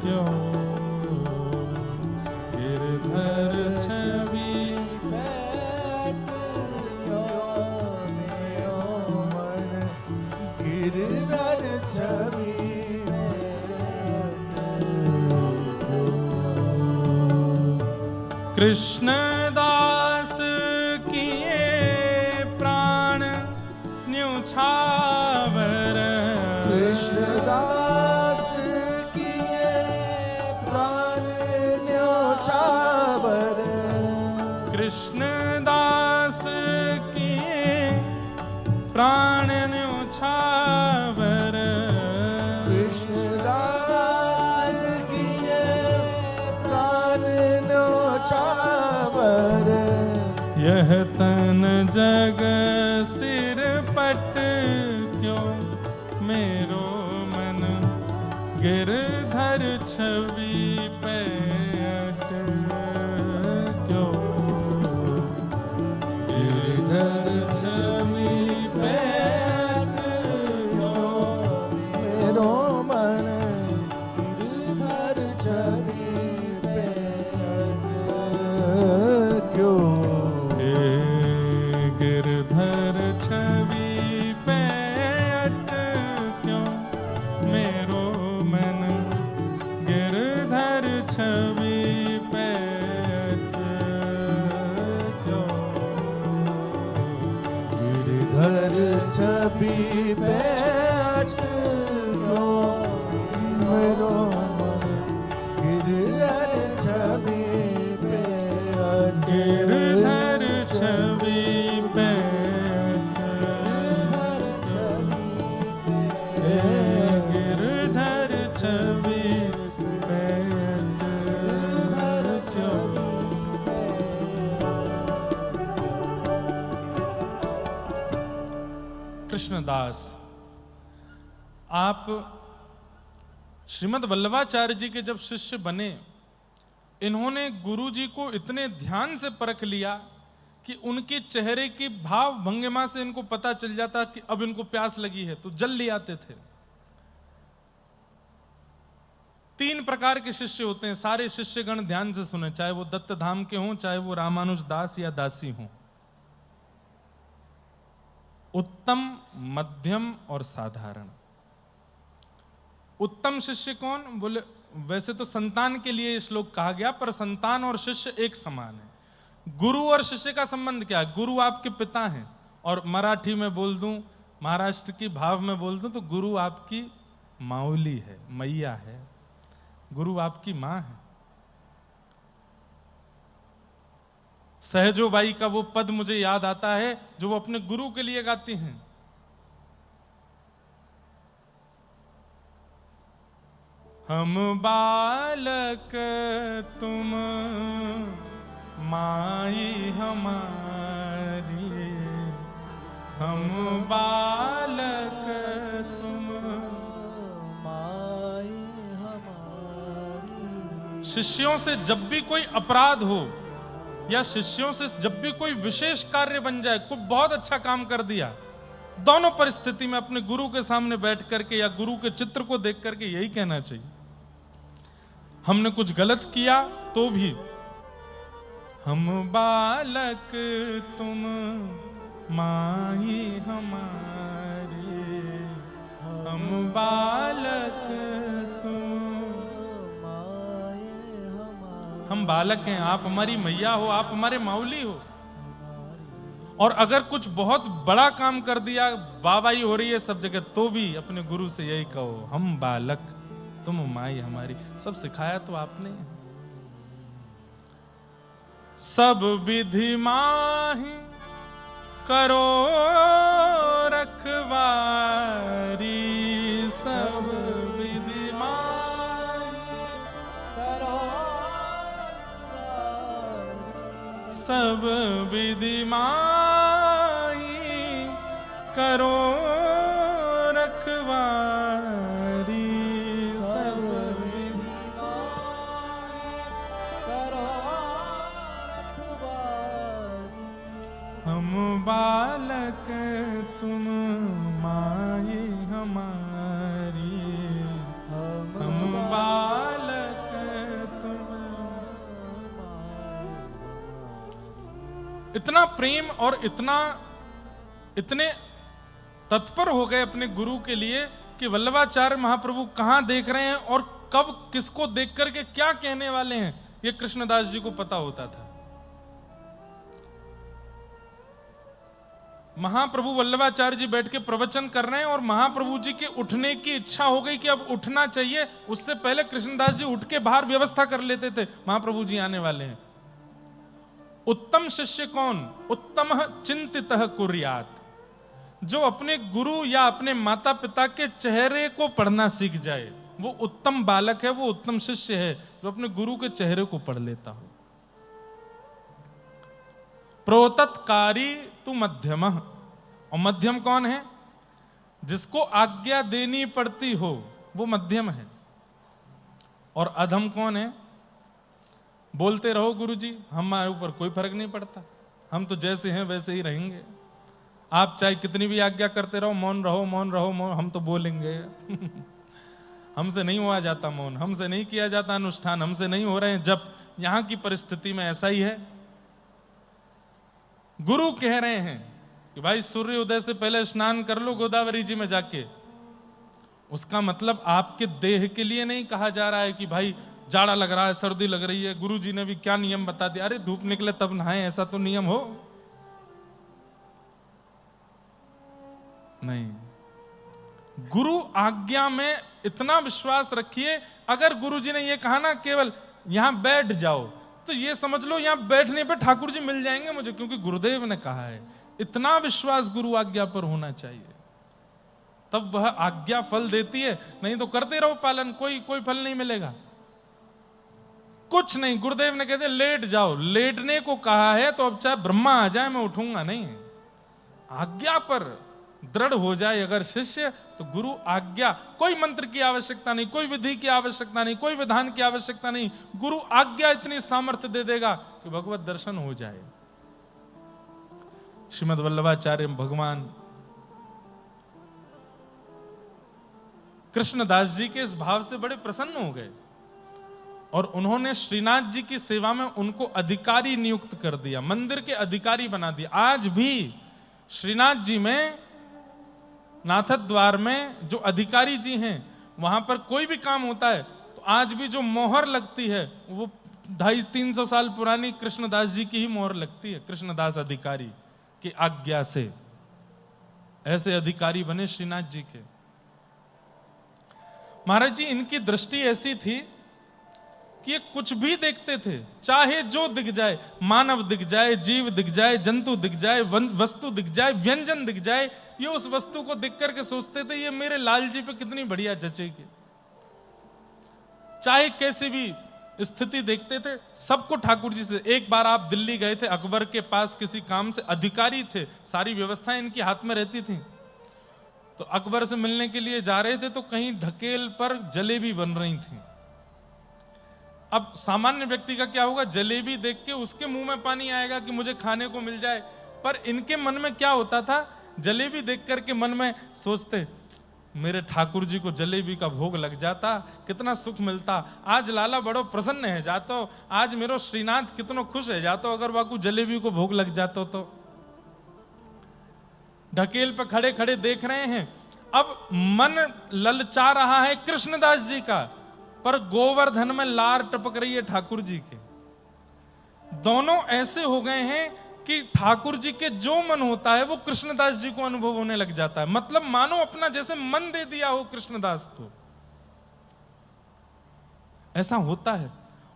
क्यों, गिरधर छवि पे क्यों मेरो मन गिरधर छवि कृष्णदास किए प्राण न्यौछावर, कृष्णदास किए प्राण न्यौछावर, कृष्णदास किए प्राण न्यौछावर, कृष्णदास किए प्राण न्यौछावर। यह तन जग सिर पट क्यों मेरो मन गिरधर छवि पे क्यों, गिरधर छवि पे क्यों मेरो मन गिरधर छवि पे क्यों, गिरधर छवि पे क्यों मेरो मन गिरधर छवि पे क्यों, गिरधर छवि पे क्यों मेरो मन गिरधर छवि पे गिरधर छवि पे गिरधर छवि पे कृष्णदास, आप श्रीमद् वल्लभाचार्य जी के जब शिष्य बने, इन्होंने गुरु जी को इतने ध्यान से परख लिया कि उनके चेहरे की भाव भंगिमा से इनको पता चल जाता कि अब इनको प्यास लगी है, तो जल ले आते थे। 3 प्रकार के शिष्य होते हैं, सारे शिष्यगण ध्यान से सुने, चाहे वो दत्त धाम के हों, चाहे वो रामानुज दास या दासी हों। उत्तम, मध्यम और साधारण। उत्तम शिष्य कौन? बोले वैसे तो संतान के लिए श्लोक कहा गया, पर संतान और शिष्य एक समान है। गुरु और शिष्य का संबंध क्या है? गुरु आपके पिता हैं, और मराठी में बोल दूं, महाराष्ट्र की भाव में बोल दूं तो गुरु आपकी माऊली है, मैया है, गुरु आपकी मां है। सहजोबाई का वो पद मुझे याद आता है जो वो अपने गुरु के लिए गाती हैं। हम बालक तुम माई हमारी, हम बालक शिष्यों से जब भी कोई अपराध हो या शिष्यों से जब भी कोई विशेष कार्य बन जाए, कोई बहुत अच्छा काम कर दिया, दोनों परिस्थिति में अपने गुरु के सामने बैठ करके या गुरु के चित्र को देख करके यही कहना चाहिए, हमने कुछ गलत किया तो भी हम बालक तुम माही हमारे, हम बालक तुम, हम बालक हैं, आप हमारी मैया हो, आप हमारे माउली हो। और अगर कुछ बहुत बड़ा काम कर दिया, वाहवाही हो रही है सब जगह, तो भी अपने गुरु से यही कहो, हम बालक तुम माई हमारी। सब सिखाया तो आपने। सब विधि माही करो रखवारी, सब विधि माही करो, सब विधि माही करो रखवारी, सब विधि करो रखवारी, हम बालक तुम माई हमारी, हम बालक तुम। इतना प्रेम और इतने तत्पर हो गए अपने गुरु के लिए कि वल्लभाचार्य महाप्रभु कहां देख रहे हैं और कब किसको देख करके क्या कहने वाले हैं, यह कृष्णदास जी को पता होता था। महाप्रभु वल्लभाचार्य जी बैठ के प्रवचन कर रहे हैं और महाप्रभु जी के उठने की इच्छा हो गई कि अब उठना चाहिए। उससे पहले कृष्णदास जी उठ के बाहर व्यवस्था कर लेते थे, महाप्रभु जी आने वाले हैं। उत्तम शिष्य कौन? उत्तम चिंतितः कुर्यात्, जो अपने गुरु या अपने माता पिता के चेहरे को पढ़ना सीख जाए, वो उत्तम बालक है, वो उत्तम शिष्य है जो अपने गुरु के चेहरे को पढ़ लेता हो। प्रोतत्कारी तु मध्यम, और मध्यम कौन है? जिसको आज्ञा देनी पड़ती हो वो मध्यम है। और अधम कौन है? बोलते रहो गुरुजी, हमारे ऊपर कोई फर्क नहीं पड़ता, हम तो जैसे हैं वैसे ही रहेंगे, आप चाहे कितनी भी आज्ञा करते रहो, मौन रहो मौन रहो मौन, हम तो बोलेंगे। हमसे नहीं हुआ जाता मौन, हमसे नहीं किया जाता अनुष्ठान, हमसे नहीं हो रहे हैं जब। यहां की परिस्थिति में ऐसा ही है। गुरु कह रहे हैं कि भाई सूर्य उदय से पहले स्नान कर लो गोदावरी जी में जाके। उसका मतलब आपके देह के लिए नहीं कहा जा रहा है कि भाई जाड़ा लग रहा है, सर्दी लग रही है, गुरु जी ने भी क्या नियम बता दिया, अरे धूप निकले तब नहाए, ऐसा तो नियम हो नहीं। गुरु आज्ञा में इतना विश्वास रखिए, अगर गुरु जी ने यह कहा ना केवल यहां बैठ जाओ, तो ये समझ लो यहां बैठने पे ठाकुर जी मिल जाएंगे मुझे, क्योंकि गुरुदेव ने कहा है। इतना विश्वास गुरु आज्ञा पर होना चाहिए, तब वह आज्ञा फल देती है। नहीं तो करते रहो पालन, कोई फल नहीं मिलेगा, कुछ नहीं। गुरुदेव ने कहते लेट जाओ, लेटने को कहा है तो अब चाहे ब्रह्मा आ जाए मैं उठूंगा नहीं। आज्ञा पर दृढ़ हो जाए अगर शिष्य, तो गुरु आज्ञा, कोई मंत्र की आवश्यकता नहीं, कोई विधि की आवश्यकता नहीं, कोई विधान की आवश्यकता नहीं, गुरु आज्ञा इतनी सामर्थ्य दे देगा कि भगवत दर्शन हो जाए। श्रीमद् वल्लभाचार्य भगवान कृष्णदास जी के इस भाव से बड़े प्रसन्न हो गए और उन्होंने श्रीनाथ जी की सेवा में उनको अधिकारी नियुक्त कर दिया, मंदिर के अधिकारी बना दिया। आज भी श्रीनाथ जी में, नाथद द्वार में जो अधिकारी जी हैं, वहां पर कोई भी काम होता है तो आज भी जो मोहर लगती है वो 250-300 साल पुरानी कृष्णदास जी की ही मोहर लगती है, कृष्णदास अधिकारी की आज्ञा से। ऐसे अधिकारी बने श्रीनाथ जी के। महाराज जी, इनकी दृष्टि ऐसी थी कि ये कुछ भी देखते थे, चाहे जो दिख जाए, मानव दिख जाए, जीव दिख जाए, जंतु दिख जाए, वस्तु दिख जाए, व्यंजन दिख जाए, ये उस वस्तु को देख करके सोचते थे ये मेरे लाल जी पे कितनी बढ़िया जचेगी। चाहे कैसी भी स्थिति देखते थे, सबको ठाकुर जी से। एक बार आप दिल्ली गए थे, अकबर के पास किसी काम से, अधिकारी थे, सारी व्यवस्थाएं इनके हाथ में रहती थी, तो अकबर से मिलने के लिए जा रहे थे तो कहीं ढकेल पर जलेबी बन रही थी। अब सामान्य व्यक्ति का क्या होगा, जलेबी देख के उसके मुंह में पानी आएगा कि मुझे खाने को मिल जाए, पर इनके मन में क्या होता था, जलेबी देख करके मन में सोचते, मेरे ठाकुर जी को जलेबी का भोग लग जाता, कितना सुख मिलता, आज लाला बड़ो प्रसन्न है जातो, आज मेरो श्रीनाथ कितनो खुश है जातो, अगर वाकू जलेबी को भोग लग जातो तो। ढकेल पे खड़े खड़े देख रहे हैं, अब मन ललचा रहा है कृष्णदास जी का, पर गोवर्धन में लार टपक रही है ठाकुर जी के। दोनों ऐसे हो गए हैं कि ठाकुर जी के जो मन होता है वो कृष्णदास जी को अनुभव होने लग जाता है, मतलब मानो अपना जैसे मन दे दिया हो कृष्णदास को, ऐसा होता है।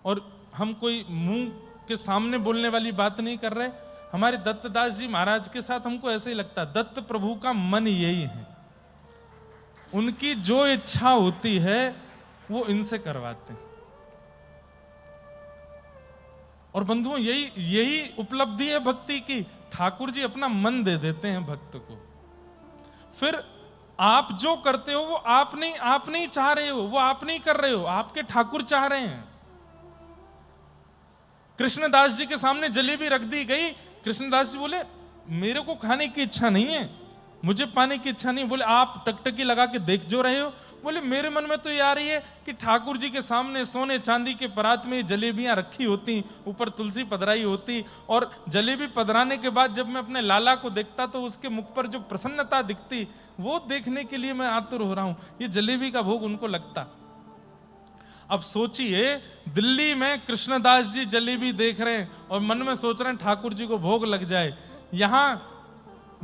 और हम कोई मुंह के सामने बोलने वाली बात नहीं कर रहे, हमारे दत्तदास जी महाराज के साथ हमको ऐसे ही लगता है, दत्त प्रभु का मन यही है, उनकी जो इच्छा होती है वो इनसे करवाते हैं। और बंधुओं यही उपलब्धि है भक्ति की, ठाकुर जी अपना मन दे देते हैं भक्त को। फिर आप जो करते हो वो आप नहीं चाह रहे हो, वो आप नहीं कर रहे हो, आपके ठाकुर चाह रहे हैं। कृष्णदास जी के सामने जलेबी रख दी गई, कृष्णदास जी बोले मेरे को खाने की इच्छा नहीं है, मुझे पाने की इच्छा नहीं। बोले आप टकटकी लगा के देख जो रहे हो, बोले मेरे मन में तो ये आ रही है कि ठाकुर जी के सामने सोने चांदी के परात में जलेबियां रखी होती, ऊपर तुलसी पधराई होती, और जलेबी पधराने के बाद जब मैं अपने लाला को देखता तो उसके मुख पर जो प्रसन्नता दिखती, वो देखने के लिए मैं आतुर हो रहा हूं, ये जलेबी का भोग उनको लगता। अब सोचिए, दिल्ली में कृष्णदास जी जलेबी देख रहे हैं और मन में सोच रहे हैं ठाकुर जी को भोग लग जाए। यहां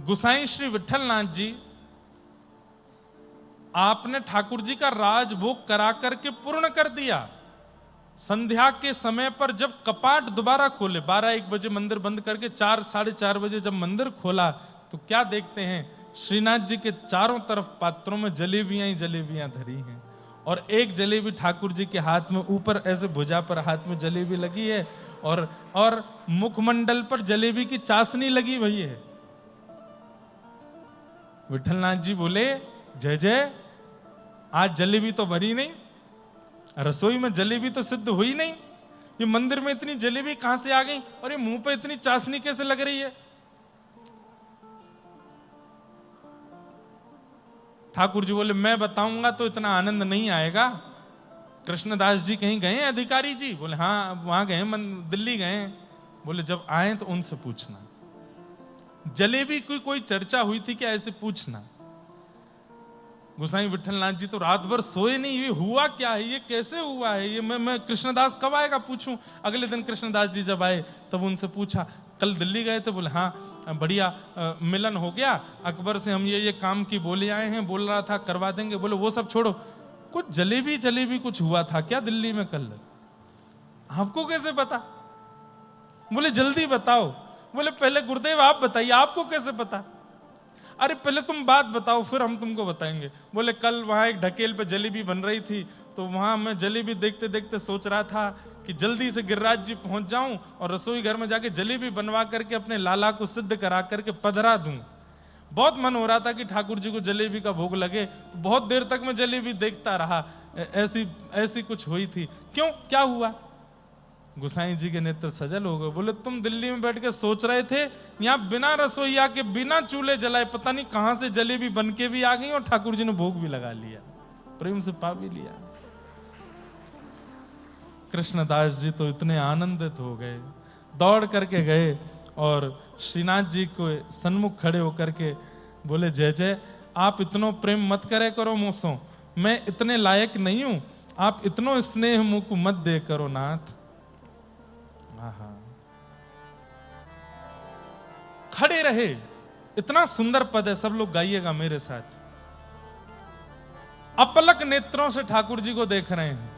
गुसाई श्री विठलनाथ जी, आपने ठाकुर जी का राजभोग करा करके पूर्ण कर दिया। संध्या के समय पर जब कपाट दोबारा खोले, 12-1 बजे मंदिर बंद करके 4-4:30 बजे जब मंदिर खोला, तो क्या देखते हैं, श्रीनाथ जी के चारों तरफ पात्रों में जलेबियां ही जलेबियां धरी हैं, और एक जलेबी ठाकुर जी के हाथ में, ऊपर ऐसे भुजा पर हाथ में जलेबी लगी है, और मुखमंडल पर जलेबी की चाशनी लगी हुई है। विठलनाथ जी बोले, जय जय, आज जलेबी तो भरी नहीं, रसोई में जलेबी तो सिद्ध हुई नहीं, ये मंदिर में इतनी जलेबी कहां से आ गई, और ये मुंह पे इतनी चाशनी कैसे लग रही है। ठाकुर जी बोले मैं बताऊंगा तो इतना आनंद नहीं आएगा। कृष्णदास जी कहीं गए हैं अधिकारी जी? बोले हाँ वहां गए, दिल्ली गए। बोले जब आए तो उनसे पूछना, जलेबी की कोई चर्चा हुई थी क्या, ऐसे पूछना। गोसाई विठलनाथ जी तो रात भर सोए नहीं, ये हुआ क्या है, ये कैसे हुआ है, ये मैं कृष्णदास कब आएगा पूछूं। अगले दिन कृष्णदास जी जब आए तब उनसे पूछा, कल दिल्ली गए थे? बोले हाँ बढ़िया मिलन हो गया, अकबर से हम ये काम की बोले आए हैं, बोल रहा था करवा देंगे। बोले वो सब छोड़ो, कुछ जलेबी कुछ हुआ था क्या दिल्ली में कल? आपको कैसे पता? बोले जल्दी बताओ। बोले पहले गुरुदेव आप बताइए, आपको कैसे पता? अरे पहले तुम बात बताओ फिर हम तुमको बताएंगे। बोले कल वहां एक ढकेल पे जलेबी बन रही थी, तो वहां मैं जलेबी देखते देखते सोच रहा था कि जल्दी से गिरिराज जी पहुंच जाऊं और रसोई घर में जाके जलेबी बनवा करके अपने लाला को सिद्ध करा करके पधरा दूं। बहुत मन हो रहा था कि ठाकुर जी को जलेबी का भोग लगे, तो बहुत देर तक मैं जलेबी देखता रहा। ऐसी कुछ हुई थी। क्यों, क्या हुआ? गुसाई जी के नेत्र सजल हो गए। बोले तुम दिल्ली में बैठ के सोच रहे थे, यहाँ बिना रसोईया के बिना चूल्हे जलाए पता नहीं कहां से जलेबी बन के भी आ गई और ठाकुर जी ने भोग भी लगा लिया, प्रेम से पा भी लिया। कृष्णदास जी तो इतने आनंदित हो गए, दौड़ करके गए और श्रीनाथ जी को सन्मुख खड़े होकर के बोले, जय जय, आप इतनो प्रेम मत करे करो मुझसो, मैं इतने लायक नहीं हूं, आप इतनो स्नेह मुझ को मत दे करो नाथ। खड़े रहे, इतना सुंदर पद है, सब लोग गाइएगा मेरे साथ। अपलक नेत्रों से ठाकुर जी को देख रहे हैं,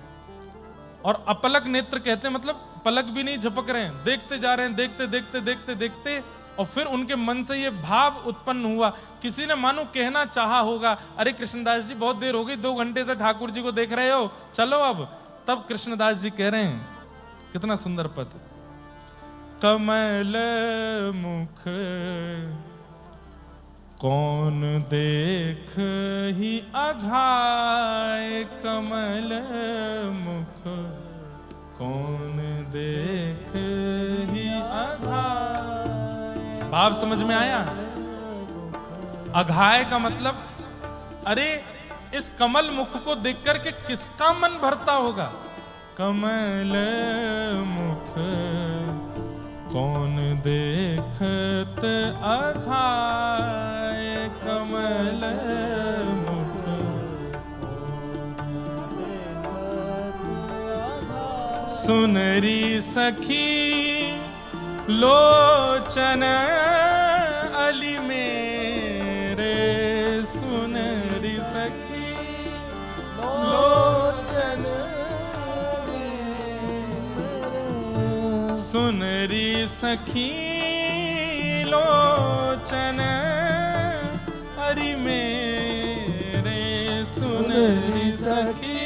और अपलक नेत्र कहते हैं मतलब पलक भी नहीं झपक रहे हैं, देखते जा रहे हैं, देखते देखते देखते देखते, और फिर उनके मन से ये भाव उत्पन्न हुआ। किसी ने मानो कहना चाहा होगा, अरे कृष्णदास जी बहुत देर हो गई, 2 घंटे से ठाकुर जी को देख रहे हो, चलो अब। तब कृष्णदास जी कह रहे हैं, कितना सुंदर पद, कमल मुख कौन देख ही अघाय, कमल मुख कौन देख ही अघाय। भाव समझ में आया? अघाय का मतलब, अरे इस कमल मुख को देख करके किसका मन भरता होगा? कमल मुख कौन देखत अघाय, कमल मुख। सुनरी सखी लोचन अली मेरे, सुनरी सखी लोचन, सुनरी सखी लोचन अरि मेरे, सुनरी सखी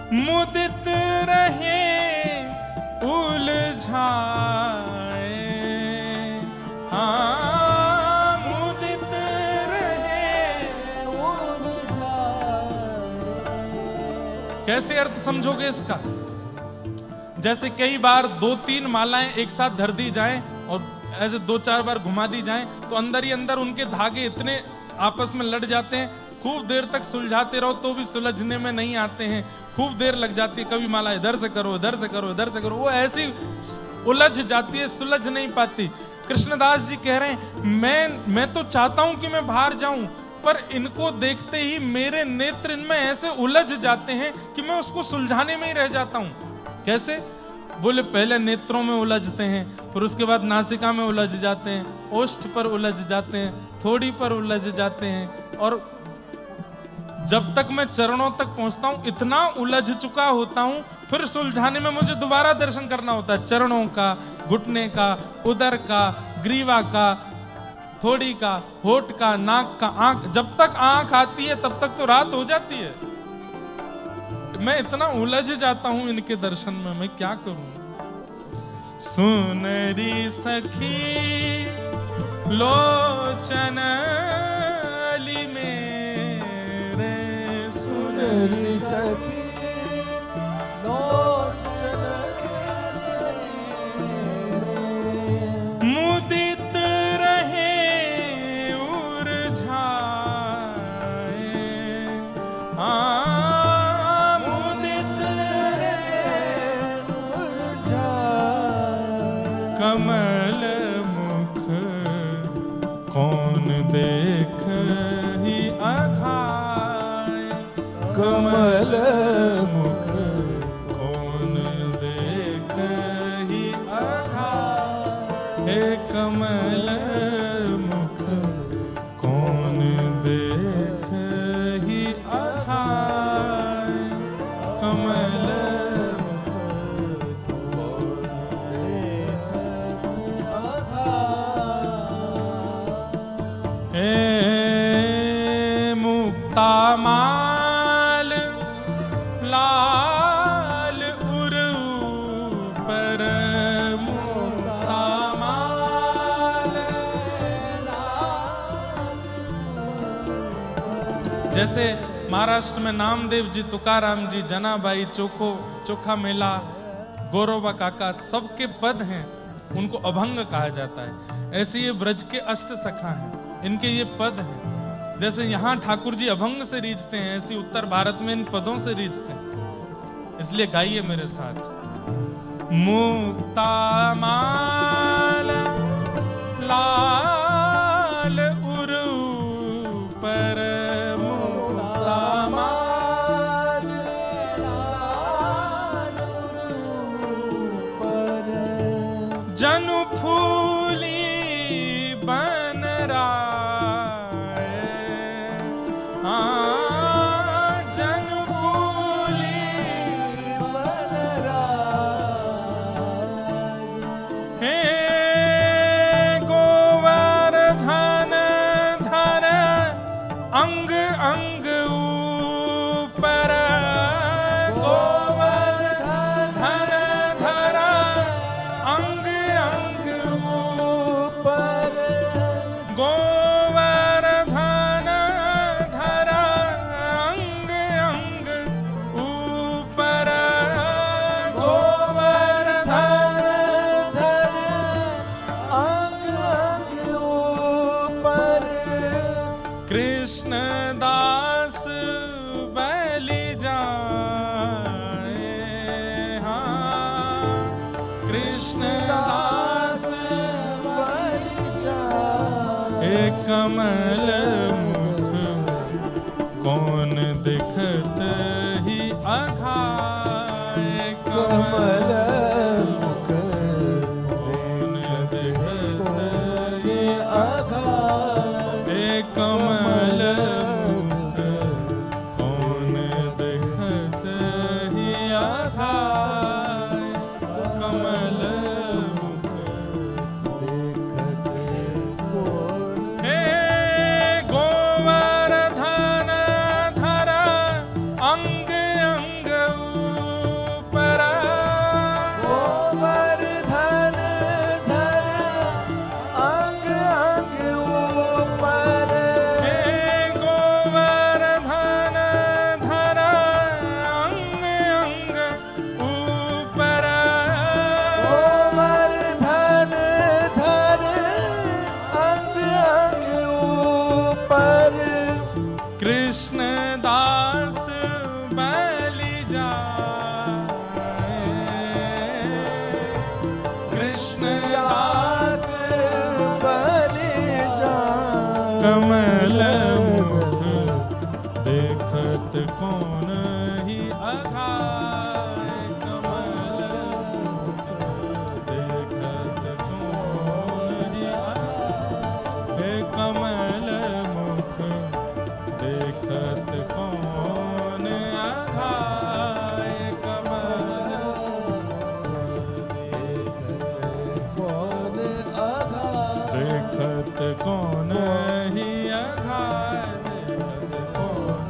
मुदित रहे उलझाए, हाँ मुदित रहे उलझाए। कैसे अर्थ समझोगे इसका? जैसे कई बार 2-3 मालाएं एक साथ धर दी जाएं और ऐसे 2-4 बार घुमा दी जाएं तो अंदर ही अंदर उनके धागे इतने आपस में लड़ जाते हैं, खूब देर तक सुलझाते रहो तो भी सुलझने में नहीं आते हैं, खूब देर लग जाती है। कभी माला इधर से करो, इधर से करो, इधर से करो, वो ऐसी उलझ जाती है, सुलझ नहीं पाती। कृष्णदास जी कह रहे हैं, मैं तो चाहता हूं कि मैं बाहर जाऊं, पर इनको देखते ही मेरे नेत्र इनमें ऐसे उलझ जाते हैं कि मैं उसको सुलझाने में ही रह जाता हूं। कैसे? बोले पहले नेत्रों में उलझते हैं, फिर उसके बाद नासिका में उलझ जाते हैं, ओष्ठ पर उलझ जाते हैं, थोड़ी पर उलझ जाते हैं, और जब तक मैं चरणों तक पहुंचता हूं इतना उलझ चुका होता हूं, फिर सुलझाने में मुझे दोबारा दर्शन करना होता है। चरणों का, घुटने का, उदर का, ग्रीवा का, थोड़ी का, होठ का, नाक का, आंख। जब तक आंख आती है तब तक तो रात हो जाती है। मैं इतना उलझ जाता हूं इनके दर्शन में, मैं क्या करूं? सुनरी सखी लोचन अली मेरे, सुनरी सखी लोचन मुदित रहे उलझाए, हाँ मुदित रहे उलझाए। कमल मुख कौन देख ही अघाय, कमल मुख कौन देख ही अघाय, हे कमल मुख कौन देख ही अघाय, कमल मुख कौन देख अघाय। हे मुक्ता माल लाल उरु पर, मुक्ता माल लाल। जैसे महाराष्ट्र में नामदेव जी, तुकाराम जी, जनाबाई, चोखा मेला, गौरवा काका, सबके पद हैं, उनको अभंग कहा जाता है। ऐसे ये ब्रज के अष्ट सखा हैं, इनके ये पद हैं। जैसे यहाँ ठाकुर जी अभंग से रीझते हैं, ऐसी उत्तर भारत में इन पदों से रीझते हैं। इसलिए गाइए मेरे साथ। मुक्ता माल लाल उरु पर, मुक्ता माल लाल उरु पर, जनु फूली बन राय, हाँ जन फूली बन राय। हे गोवर्धन धर अंग अंग ऊपर, गोवर्धन धर अंग अंग ऊपर, गोवर्धन धरा कृष्ण दास बैली जाए, हाँ कृष्ण दास बैली जाए। एक कमल मुख कौन दिखत ही अघाए, कमल मुख कौन दिखत ही अघाए। कमल मुख कौन दिखत ही अघाए, कमल मुख देखत कौन। हे गोवर्धन धर अंग अंग ऊपर, गोवर्धन धर अंग अंग ऊपर। हे गोवर्धन धर अंग अंग ऊपर, गोवर्धन धर अंग अंग ऊपर। कृष्ण दास बैली जाए, कृष्ण दास बलि जाए। कमल मुख देखत कौन ही अघाए, कमल मुख देखत कौन ही अघाए, हे कमल मुख देखत कौन अघाए, कमल कौन अघाए। देखत कौन ही अघाए, देखत कौन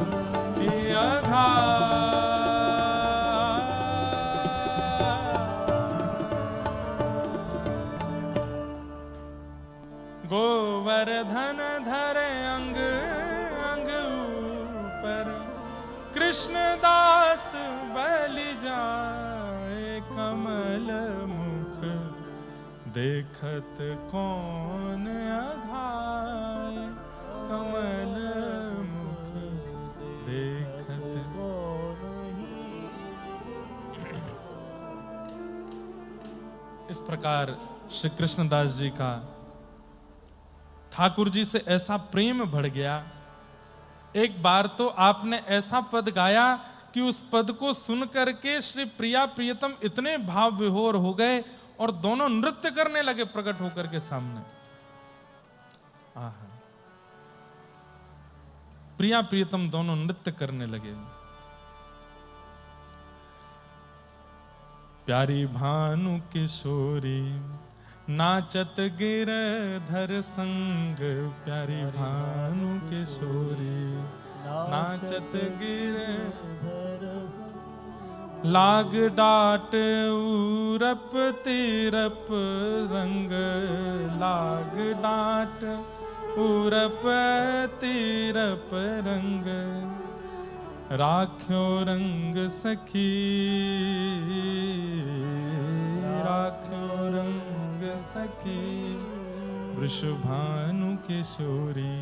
ही अघाए। गोवर्धन धर अंग अंग ऊपर, कृष्ण दास बैली जाए, कमल मुख देखत कौन अघाए, कमल मुख देखत कौन इस प्रकार श्री कृष्णदास जी का ठाकुर जी से ऐसा प्रेम बढ़ गया। एक बार तो आपने ऐसा पद गाया कि उस पद को सुन करके श्री प्रिया प्रियतम इतने भाव विभोर हो गए और दोनों नृत्य करने लगे प्रकट होकर के सामने। आहा, प्रिया प्रियतम दोनों नृत्य करने लगे। प्यारी भानु किशोरी नाचत गिरधर संग, प्यारी भानु किशोरी नाचत गिरधर संग। लाग डाट उरप तिरप रंग, लाग डाट उरप तिरप रंग। राख्यो रंग सखी, राख्यो रंग सखी। वृषभानु किशोरी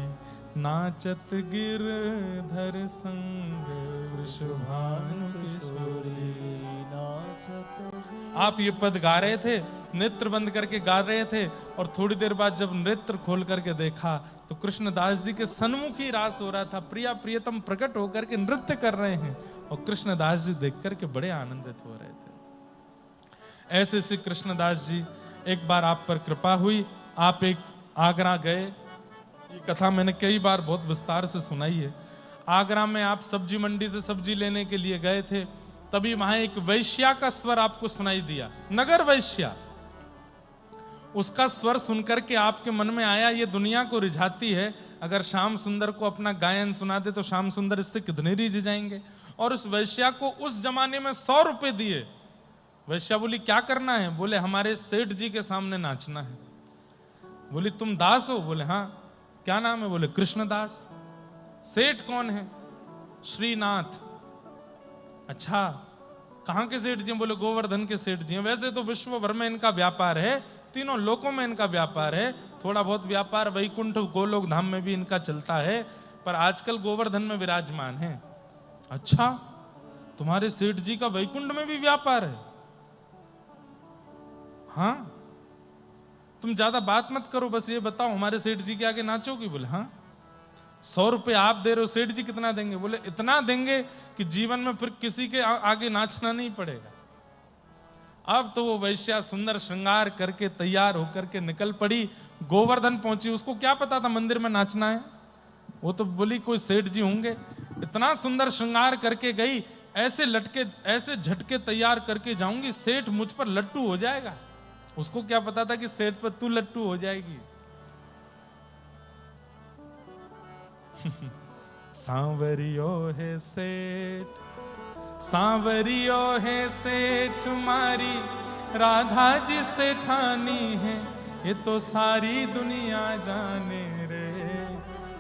नाचत गिरधर संग, वृषभानु किशोरी नाचत। आप ये पद गा रहे थे, नेत्र बंद करके गा रहे थे, और थोड़ी देर बाद जब नेत्र खोल करके देखा तो कृष्णदास जी के सन्मुख ही रास हो रहा था। प्रिया प्रियतम प्रकट होकर के नृत्य कर रहे हैं और कृष्णदास जी देख करके बड़े आनंदित हो रहे थे। ऐसे श्री कृष्णदास जी, एक बार आप पर कृपा हुई, आप एक आगरा गए। ये कथा मैंने कई बार बहुत विस्तार से सुनाई है। आगरा में आप सब्जी मंडी से सब्जी लेने के लिए गए थे, तभी वहां एक वैश्या का स्वर आपको सुनाई दिया, नगर वैश्या। उसका स्वर सुनकर के आपके मन में आया, ये दुनिया को रिझाती है, अगर श्याम सुंदर को अपना गायन सुना दे तो श्याम सुंदर इससे कितने रिझ जाएंगे। और उस वैश्या को उस जमाने में 100 रुपए दिए। वैश्या बोली क्या करना है? बोले हमारे सेठ जी के सामने नाचना है। बोली तुम दास हो? बोले हाँ। क्या नाम है? बोले कृष्णदास। सेठ कौन है? श्रीनाथ। अच्छा, कहां के सेठ जी? बोले गोवर्धन के सेठ जी हैं। वैसे तो विश्व भर में इनका व्यापार है, तीनों लोकों में इनका व्यापार है, थोड़ा बहुत व्यापार वैकुंठ गोलोक धाम में भी इनका चलता है, पर आजकल गोवर्धन में विराजमान है। अच्छा, तुम्हारे सेठ जी का वैकुंठ में भी व्यापार है? हाँ, तुम ज्यादा बात मत करो, बस ये बताओ हमारे सेठ जी के आगे नाचोगी? बोले हाँ। 100 रुपए आप दे रहे हो, सेठ जी कितना देंगे? बोले इतना देंगे कि जीवन में फिर किसी के आगे नाचना नहीं पड़ेगा। अब तो वो वैश्या सुंदर श्रृंगार करके तैयार होकर के निकल पड़ी, गोवर्धन पहुंची। उसको क्या पता था मंदिर में नाचना है? वो तो बोली कोई सेठ जी होंगे। इतना सुंदर श्रृंगार करके गई, ऐसे लटके ऐसे झटके तैयार करके जाऊंगी, सेठ मुझ पर लट्टू हो जाएगा। उसको क्या पता था कि सेठ पर तू लट्टू हो जाएगी। सांवरियो है सेठ, सांवरियो है सेठ, मारी राधा जी सेठानी है, ये तो सारी दुनिया जाने रे,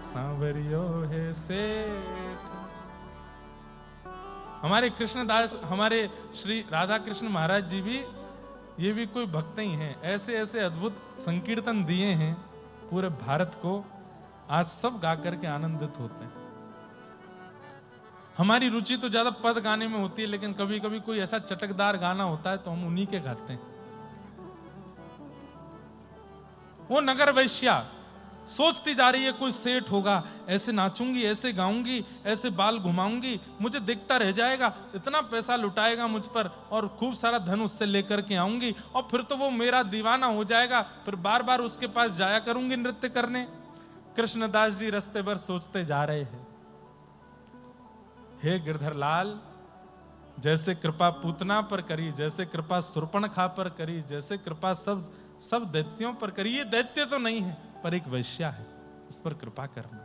सांवरियो है सेठ। हमारे कृष्णदास, हमारे श्री राधा कृष्ण महाराज जी भी, ये भी कोई भक्त ही हैं। ऐसे ऐसे अद्भुत संकीर्तन दिए हैं पूरे भारत को, आज सब गा करके आनंदित होते हैं। हमारी रुचि तो ज्यादा पद गाने में होती है, लेकिन कभी कभी कोई ऐसा चटकदार गाना होता है तो हम उन्हीं के गाते हैं। वो नगर वैश्या सोचती जा रही है कोई सेठ होगा, ऐसे नाचूंगी, ऐसे गाऊंगी, ऐसे बाल घुमाऊंगी, मुझे देखता रह जाएगा, इतना पैसा लुटाएगा मुझ पर और खूब सारा धन उससे लेकर के आऊंगी, और फिर तो वो मेरा दीवाना हो जाएगा, फिर बार बार उसके पास जाया करूंगी नृत्य करने। कृष्णदास जी रास्ते भर सोचते जा रहे हैं, हे गिरधर लाल, जैसे कृपा पूतना पर करी, जैसे कृपा सुर्पणखा पर करी, जैसे कृपा सब दैत्यों पर करी, ये दैत्य तो नहीं है पर एक वैश्या है, इस पर कृपा करना।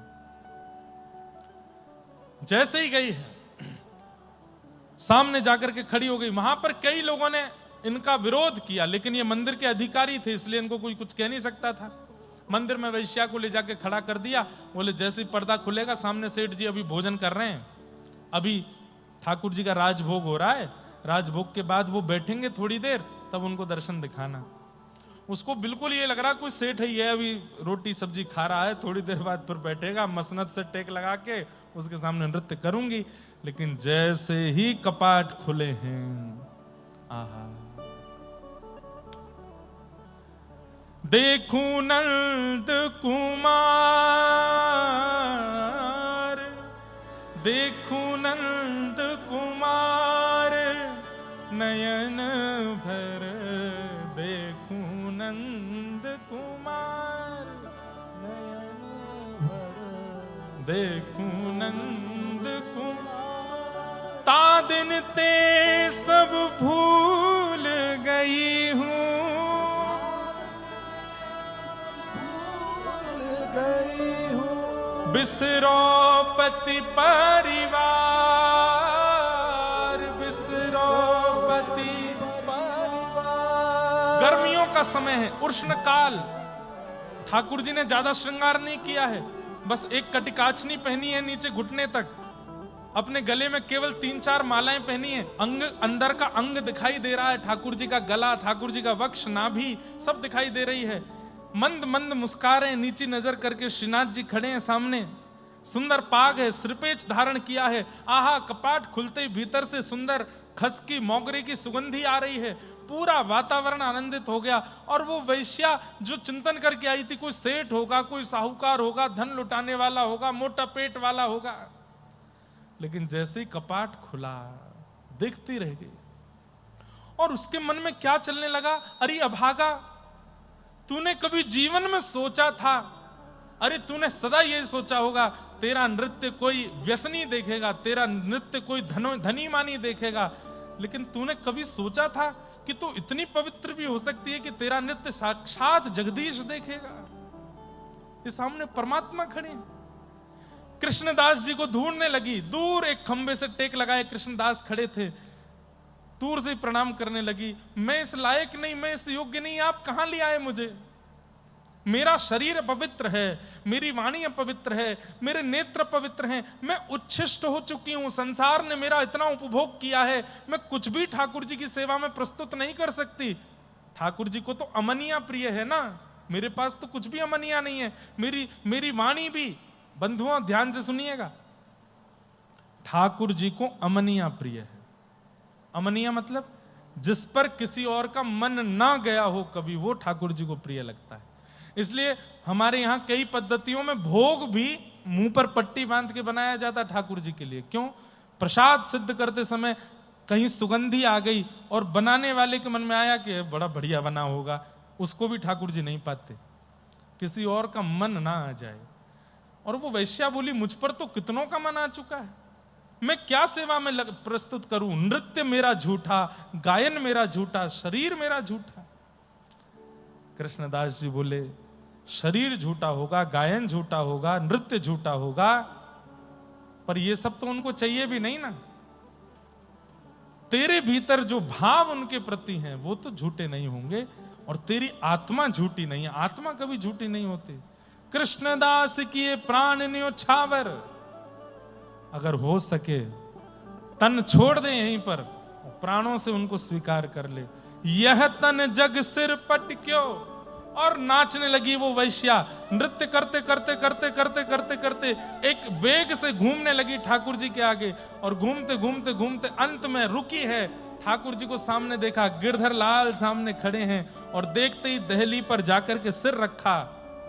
जैसे ही गई है, सामने जाकर के खड़ी हो गई। वहां पर कई लोगों ने इनका विरोध किया, लेकिन ये मंदिर के अधिकारी थे, इसलिए इनको कोई कुछ कह नहीं सकता था। मंदिर में वैश्या को ले जाके खड़ा कर दिया। बोले जैसे ही पर्दा खुलेगा, सामने सेठ जी अभी भोजन कर रहे हैं, अभी ठाकुर जी का राजभोग हो रहा है, राजभोग के बाद वो बैठेंगे थोड़ी देर, तब उनको दर्शन दिखाना। उसको बिल्कुल ये लग रहा कोई सेठ ही है, अभी रोटी सब्जी खा रहा है, थोड़ी देर बाद फिर बैठेगा, मसनद से टेक लगा के उसके सामने नृत्य करूंगी। लेकिन जैसे ही कपाट खुले हैं, आहा, देखूं नंद कुमार, देखूं नंद कुमार, नयन भर देखूं नंद कुमार, नयन भर देखूं नंद कुमार, तादिन ते सब भूल गई हूँ, भूल गई हूँ, बिसरो पति परिवार, बिसरो पति। गर्मियों का समय है, उष्ण काल। ठाकुर जी ने ज्यादा श्रृंगार नहीं किया है, बस एक कटिकाचनी पहनी है नीचे घुटने तक, अपने गले में केवल 3-4 मालाएं पहनी है, अंग अंदर का अंग दिखाई दे रहा है, ठाकुर जी का गला, ठाकुर जी का वक्ष, नाभि सब दिखाई दे रही है। मंद मंद मुस्का रहे हैं, नीची नजर करके श्रीनाथ जी खड़े हैं सामने, सुंदर पाग है, श्रीपेच धारण किया है। आहा, कपाट खुलते ही भीतर से सुंदर खसकी मोगरे की सुगंधी आ रही है, पूरा वातावरण आनंदित हो गया। और वो वैश्या जो चिंतन करके आई थी, कोई सेठ होगा, कोई साहूकार होगा, धन लुटाने वाला होगा, मोटा पेट वाला होगा, लेकिन जैसे ही कपाट खुला देखती रह गई। और उसके मन में क्या चलने लगा, अरे अभागा, तूने कभी जीवन में सोचा था, अरे तूने सदा ये सोचा होगा तेरा नृत्य कोई व्यसनी देखेगा, तेरा नृत्य कोई धनी मानी देखेगा, लेकिन तूने कभी सोचा था कि तू इतनी पवित्र भी हो सकती है कि तेरा नृत्य साक्षात जगदीश देखेगा। ये सामने परमात्मा खड़े हैं। कृष्णदास जी को ढूंढने लगी, दूर एक खंबे से टेक लगाए कृष्णदास खड़े थे, दूर से प्रणाम करने लगी, मैं इस लायक नहीं, मैं इस योग्य नहीं, आप कहां ले आए मुझे? मेरा शरीर पवित्र है, मेरी वाणी पवित्र है, मेरे नेत्र पवित्र हैं, मैं उच्छिष्ट हो चुकी हूं, संसार ने मेरा इतना उपभोग किया है, मैं कुछ भी ठाकुर जी की सेवा में प्रस्तुत नहीं कर सकती। ठाकुर जी को तो अमनिया प्रिय है ना, मेरे पास तो कुछ भी अमनिया नहीं है, मेरी वाणी भी बंधुओं ध्यान से सुनिएगा, ठाकुर जी को अमनिया प्रिय है। अमनिया मतलब जिस पर किसी और का मन ना गया हो कभी, वो ठाकुर जी को प्रिय लगता है। इसलिए हमारे यहाँ कई पद्धतियों में भोग भी मुंह पर पट्टी बांध के बनाया जाता ठाकुर जी के लिए। क्यों? प्रसाद सिद्ध करते समय कहीं सुगंधी आ गई और बनाने वाले के मन में आया कि बड़ा बढ़िया बना होगा, उसको भी ठाकुर जी नहीं पाते, किसी और का मन ना आ जाए। और वो वैश्या बोली, मुझ पर तो कितनों का मन आ चुका है, मैं क्या सेवा में प्रस्तुत करूं? नृत्य मेरा झूठा, गायन मेरा झूठा, शरीर मेरा झूठा। कृष्णदास जी बोले, शरीर झूठा होगा, गायन झूठा होगा, नृत्य झूठा होगा, पर ये सब तो उनको चाहिए भी नहीं ना। तेरे भीतर जो भाव उनके प्रति हैं वो तो झूठे नहीं होंगे, और तेरी आत्मा झूठी नहीं है। आत्मा कभी झूठी नहीं होती। कृष्णदास किए प्राण न्योछावर, अगर हो सके तन छोड़ दे यहीं पर, प्राणों से उनको स्वीकार कर ले। यह तन जग सिर पट क्यों, और नाचने लगी वो वैश्या। नृत्य करते करते करते करते करते करते एक वेग से घूमने लगी ठाकुर जी के आगे, और घूमते घूमते घूमते अंत में रुकी है। ठाकुर जी को सामने देखा, गिरधर लाल सामने खड़े हैं, और देखते ही दहली पर जाकर के सिर रखा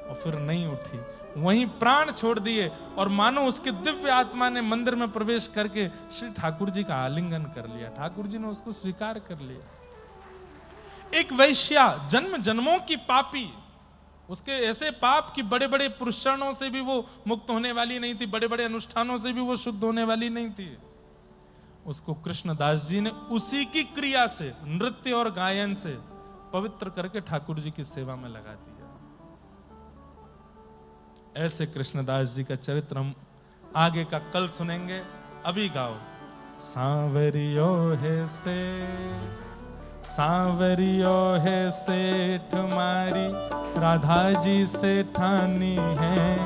और फिर नहीं उठी, वहीं प्राण छोड़ दिए। और मानो उसके दिव्य आत्मा ने मंदिर में प्रवेश करके श्री ठाकुर जी का आलिंगन कर लिया। ठाकुर जी ने उसको स्वीकार कर लिया। एक वैश्या जन्म जन्मों की पापी, उसके ऐसे पाप कि बड़े बड़े पुरुषारणों से भी वो मुक्त होने वाली नहीं थी, बड़े बड़े अनुष्ठानों से भी वो शुद्ध होने वाली नहीं थी। उसको कृष्णदास जी ने उसी की क्रिया से, नृत्य और गायन से पवित्र करके ठाकुर जी की सेवा में लगा दिया। ऐसे कृष्णदास जी का चरित्र हम आगे का कल सुनेंगे। अभी गाओ, सांवरियो है से, सांवरियो है सेठ मारी, राधा जी से ठानी है।